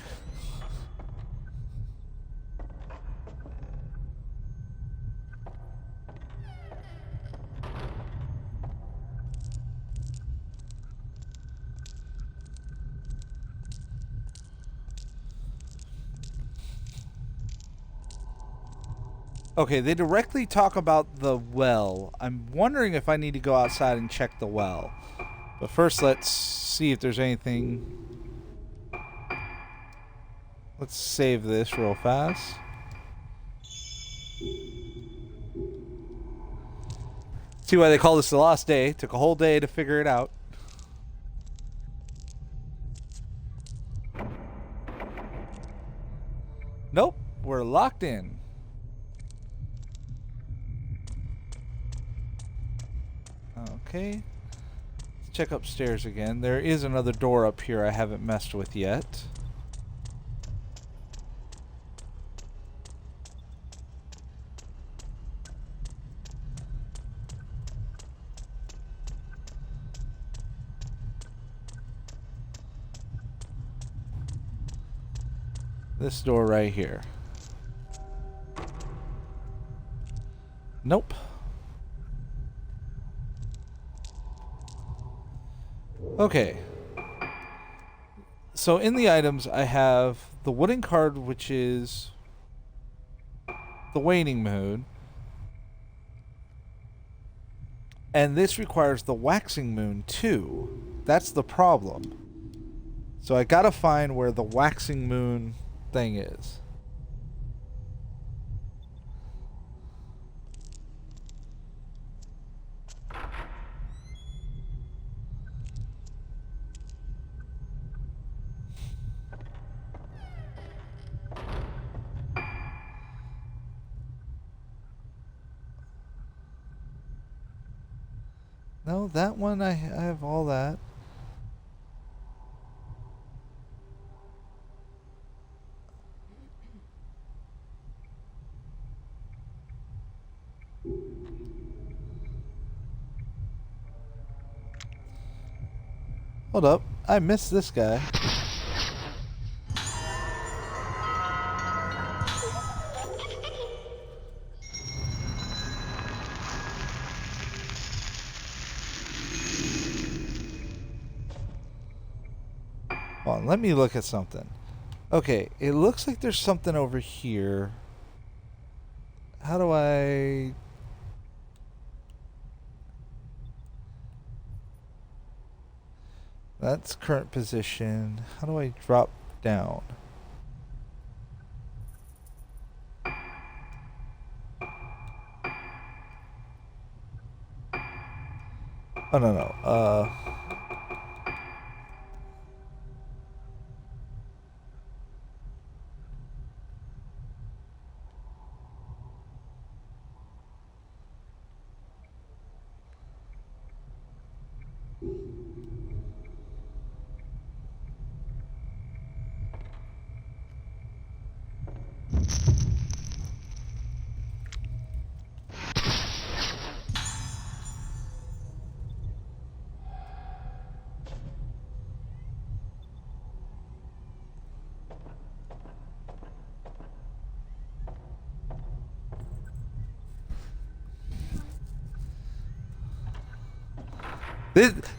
Okay, they directly talk about the well. I'm wondering if I need to go outside and check the well. But first, let's see if there's anything. Let's save this real fast. See why they call this the Lost Day. Took a whole day to figure it out. Nope, we're locked in. Okay. Check upstairs again. There is another door up here I haven't messed with yet. This door right here. Nope. Okay. So in the items, I have the wooden card, which is the waning moon. And this requires the waxing moon, too. That's the problem. So I gotta find where the waxing moon thing is. No, that one I have all that. Hold up, I missed this guy. Hold on, let me look at something. Okay, it looks like there's something over here. How do I... That's current position. How do I drop down? Oh, no, no.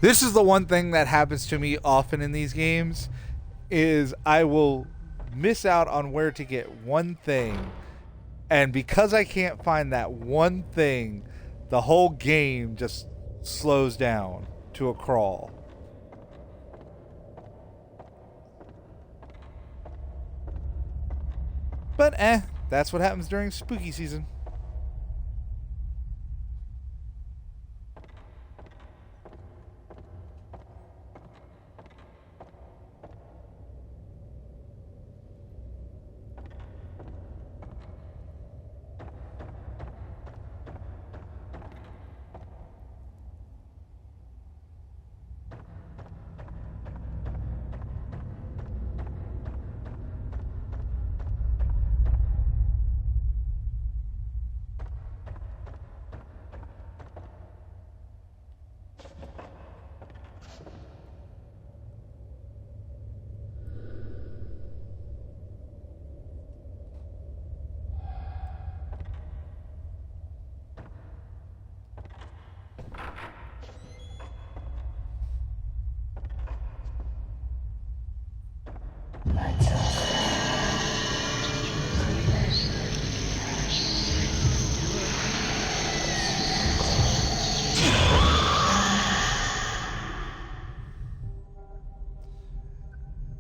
This is the one thing that happens to me often in these games is I will miss out on where to get one thing, and because I can't find that one thing, the whole game just slows down to a crawl. But that's what happens during spooky season.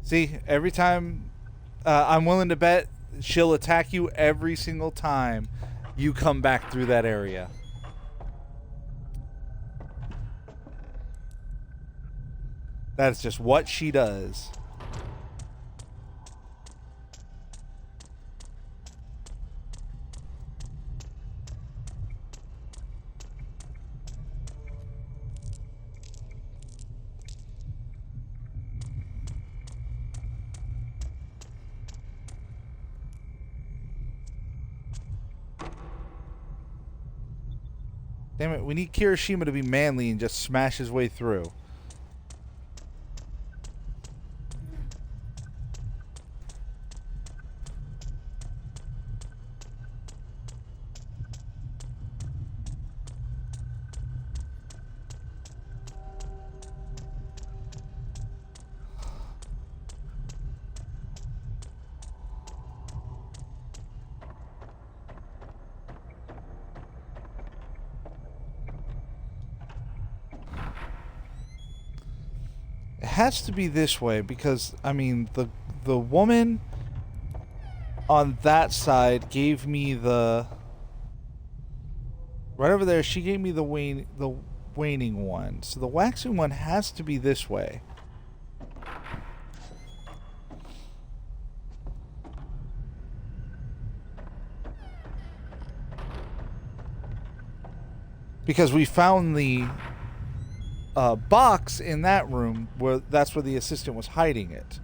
See, every time I'm willing to bet she'll attack you every single time you come back through that area. That's just what she does. Damn it, we need Kirishima to be manly and just smash his way through. It has to be this way because, I mean, the woman on that side gave me the... Right over there, she gave me the waning one. So the waxing one has to be this way. Because we found the box in that room where that's where the assistant was hiding it.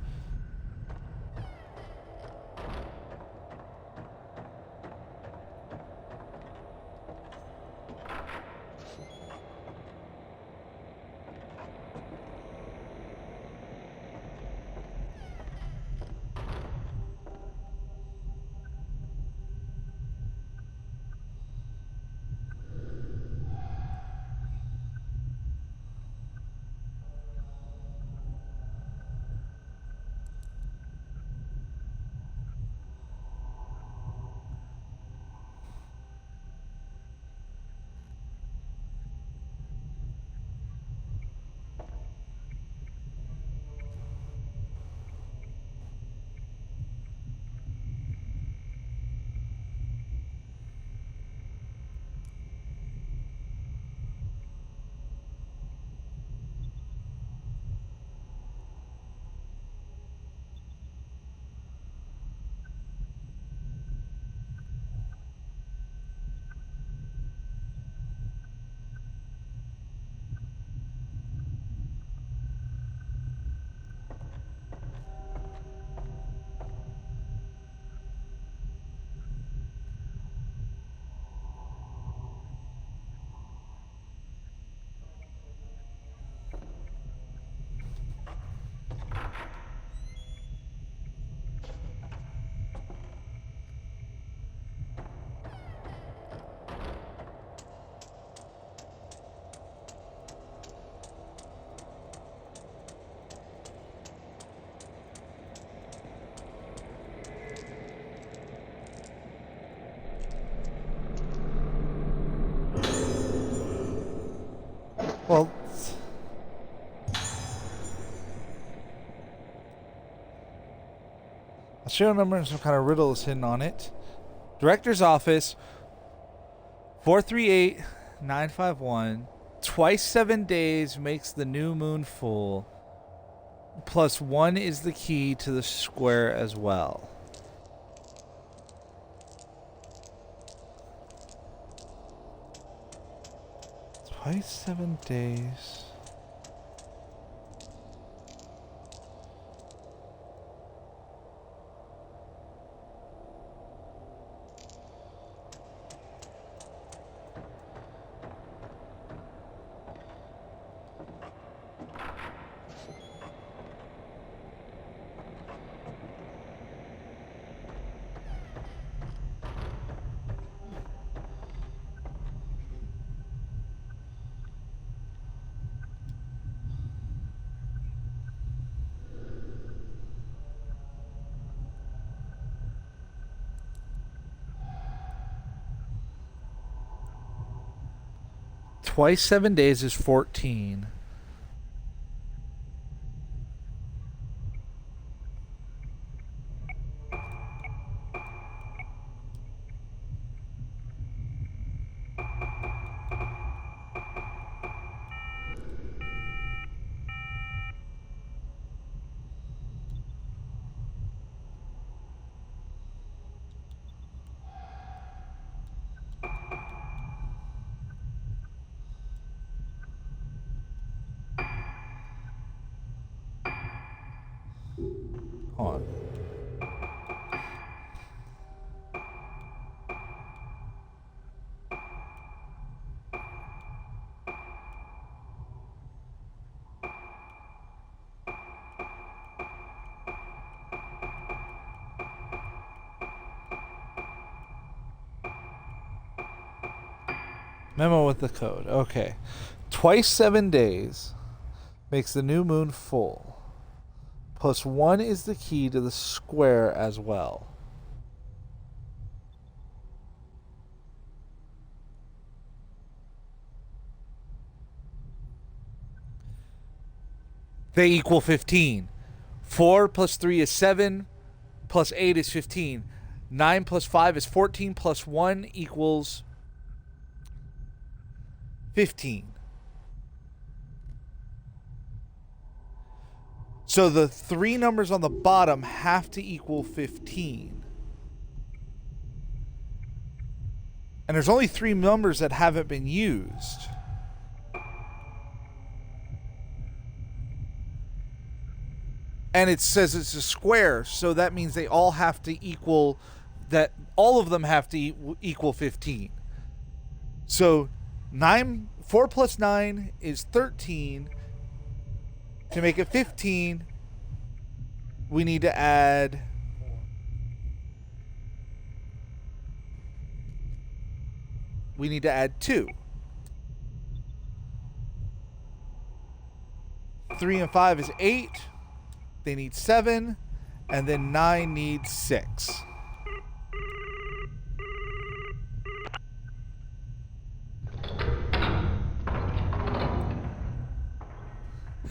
Well, a serial number and some kind of riddle is hidden on it. Director's office, 438951. Twice 7 days makes the new moon full. +1 is the key to the square as well. Twice 7 days. Twice 7 days is 14. Hold on. Memo with the code. Okay. Twice 7 days makes the new moon full. +1 is the key to the square as well. They equal 15. 4 + 3 is 7, + 8 is 15. 9 + 5 is 14, +1 equals 15. So the 3 numbers on the bottom have to equal 15. And there's only 3 numbers that haven't been used. And it says it's a square, so that means they all have to equal that. All of them have to equal 15. So 4 + 9 is 13. To make it 15, we need to add we need to add 2. 3 and 5 is 8. They need 7, and then 9 needs 6.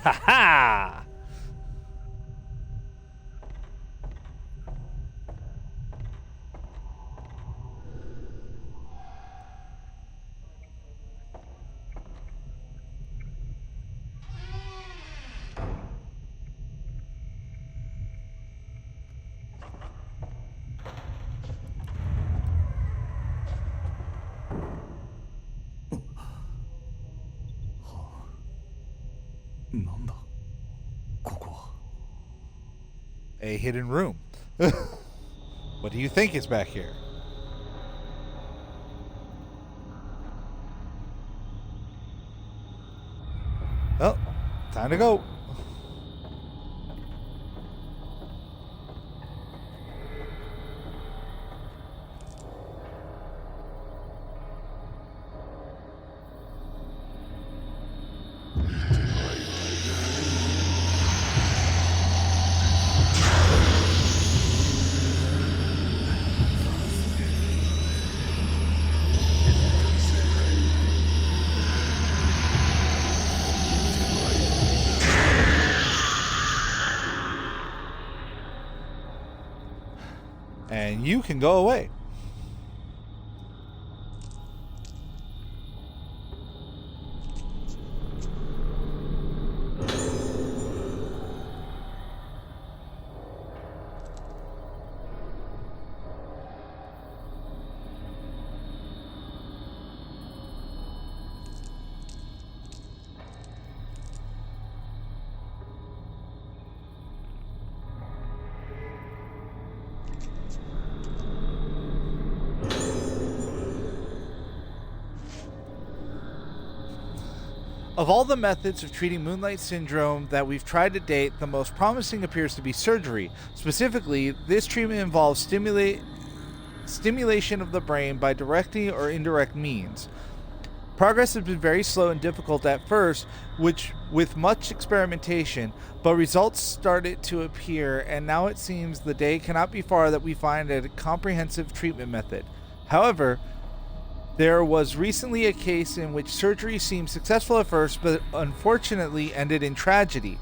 Ha ha! A hidden room. What do you think is back here? Well, time to go. you can go away. Of all the methods of treating Moonlight Syndrome that we've tried to date, the most promising appears to be surgery. Specifically, this treatment involves stimulation of the brain by direct or indirect means. Progress has been very slow and difficult at first, which with much experimentation, but results started to appear, and now it seems the day cannot be far that we find a comprehensive treatment method. However, there was recently a case in which surgery seemed successful at first, but unfortunately ended in tragedy.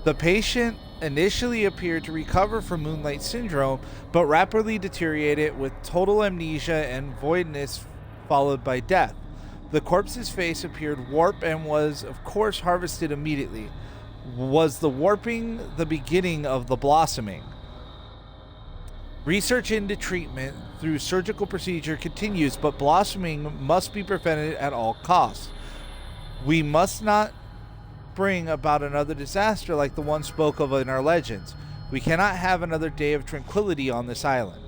The patient initially appeared to recover from Moonlight Syndrome, but rapidly deteriorated with total amnesia and voidness followed by death. The corpse's face appeared warped and was, of course, harvested immediately. Was the warping the beginning of the blossoming? Research into treatment through surgical procedure continues, but blossoming must be prevented at all costs. We must not bring about another disaster like the one spoke of in our legends. We cannot have another day of tranquility on this island.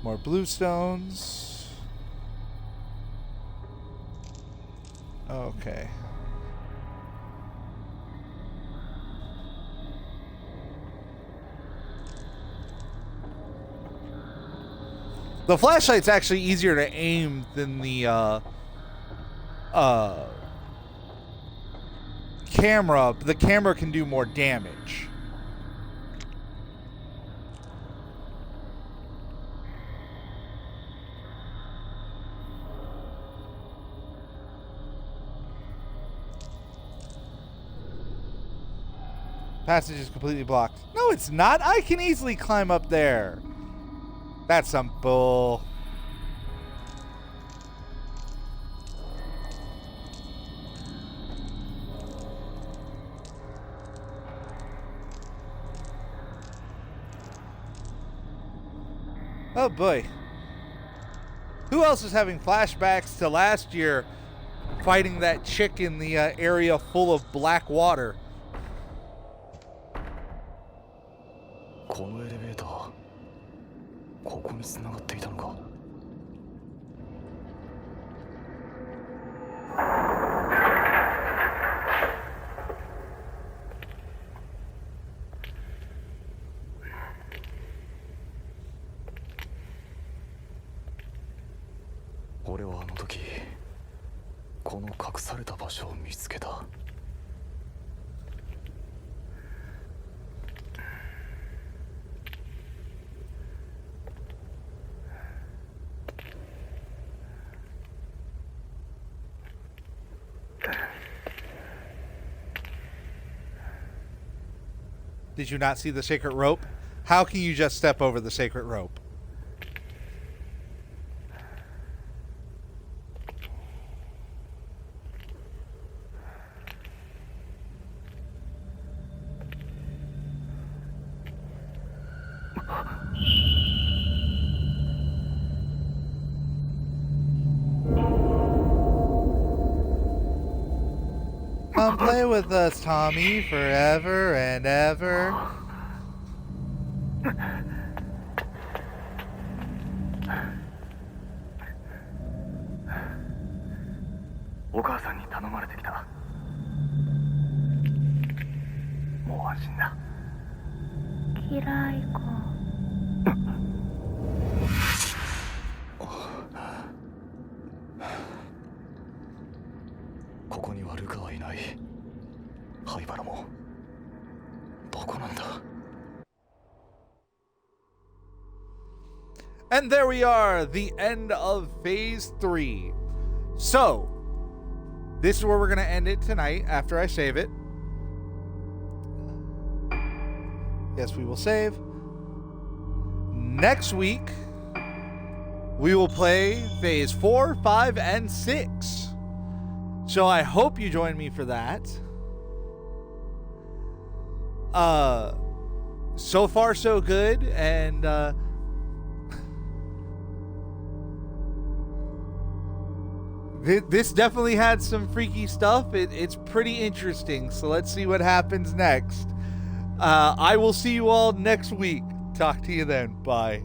More bluestones. Okay. The flashlight's actually easier to aim than the camera. The camera can do more damage. Passage is completely blocked. No, it's not. I can easily climb up there. That's some bull. Oh boy. Who else is having flashbacks to last year fighting that chick in the area full of black water? このエレベーター、ここに繋がっていたのか。俺はあの時、この隠された場所を見つけた。Did you not see the sacred rope? How can you just step over the sacred rope? Come play with us, Tommy, forever and ever. And there we are, the end of Phase 3. So, this is where we're going to end it tonight after I save it. Yes, we will save. Next week, we will play Phase 4, 5, and 6. So I hope you join me for that. So far so good, and this definitely had some freaky stuff. It's pretty interesting, so let's see what happens next. I will see you all next week. Talk to you then. Bye.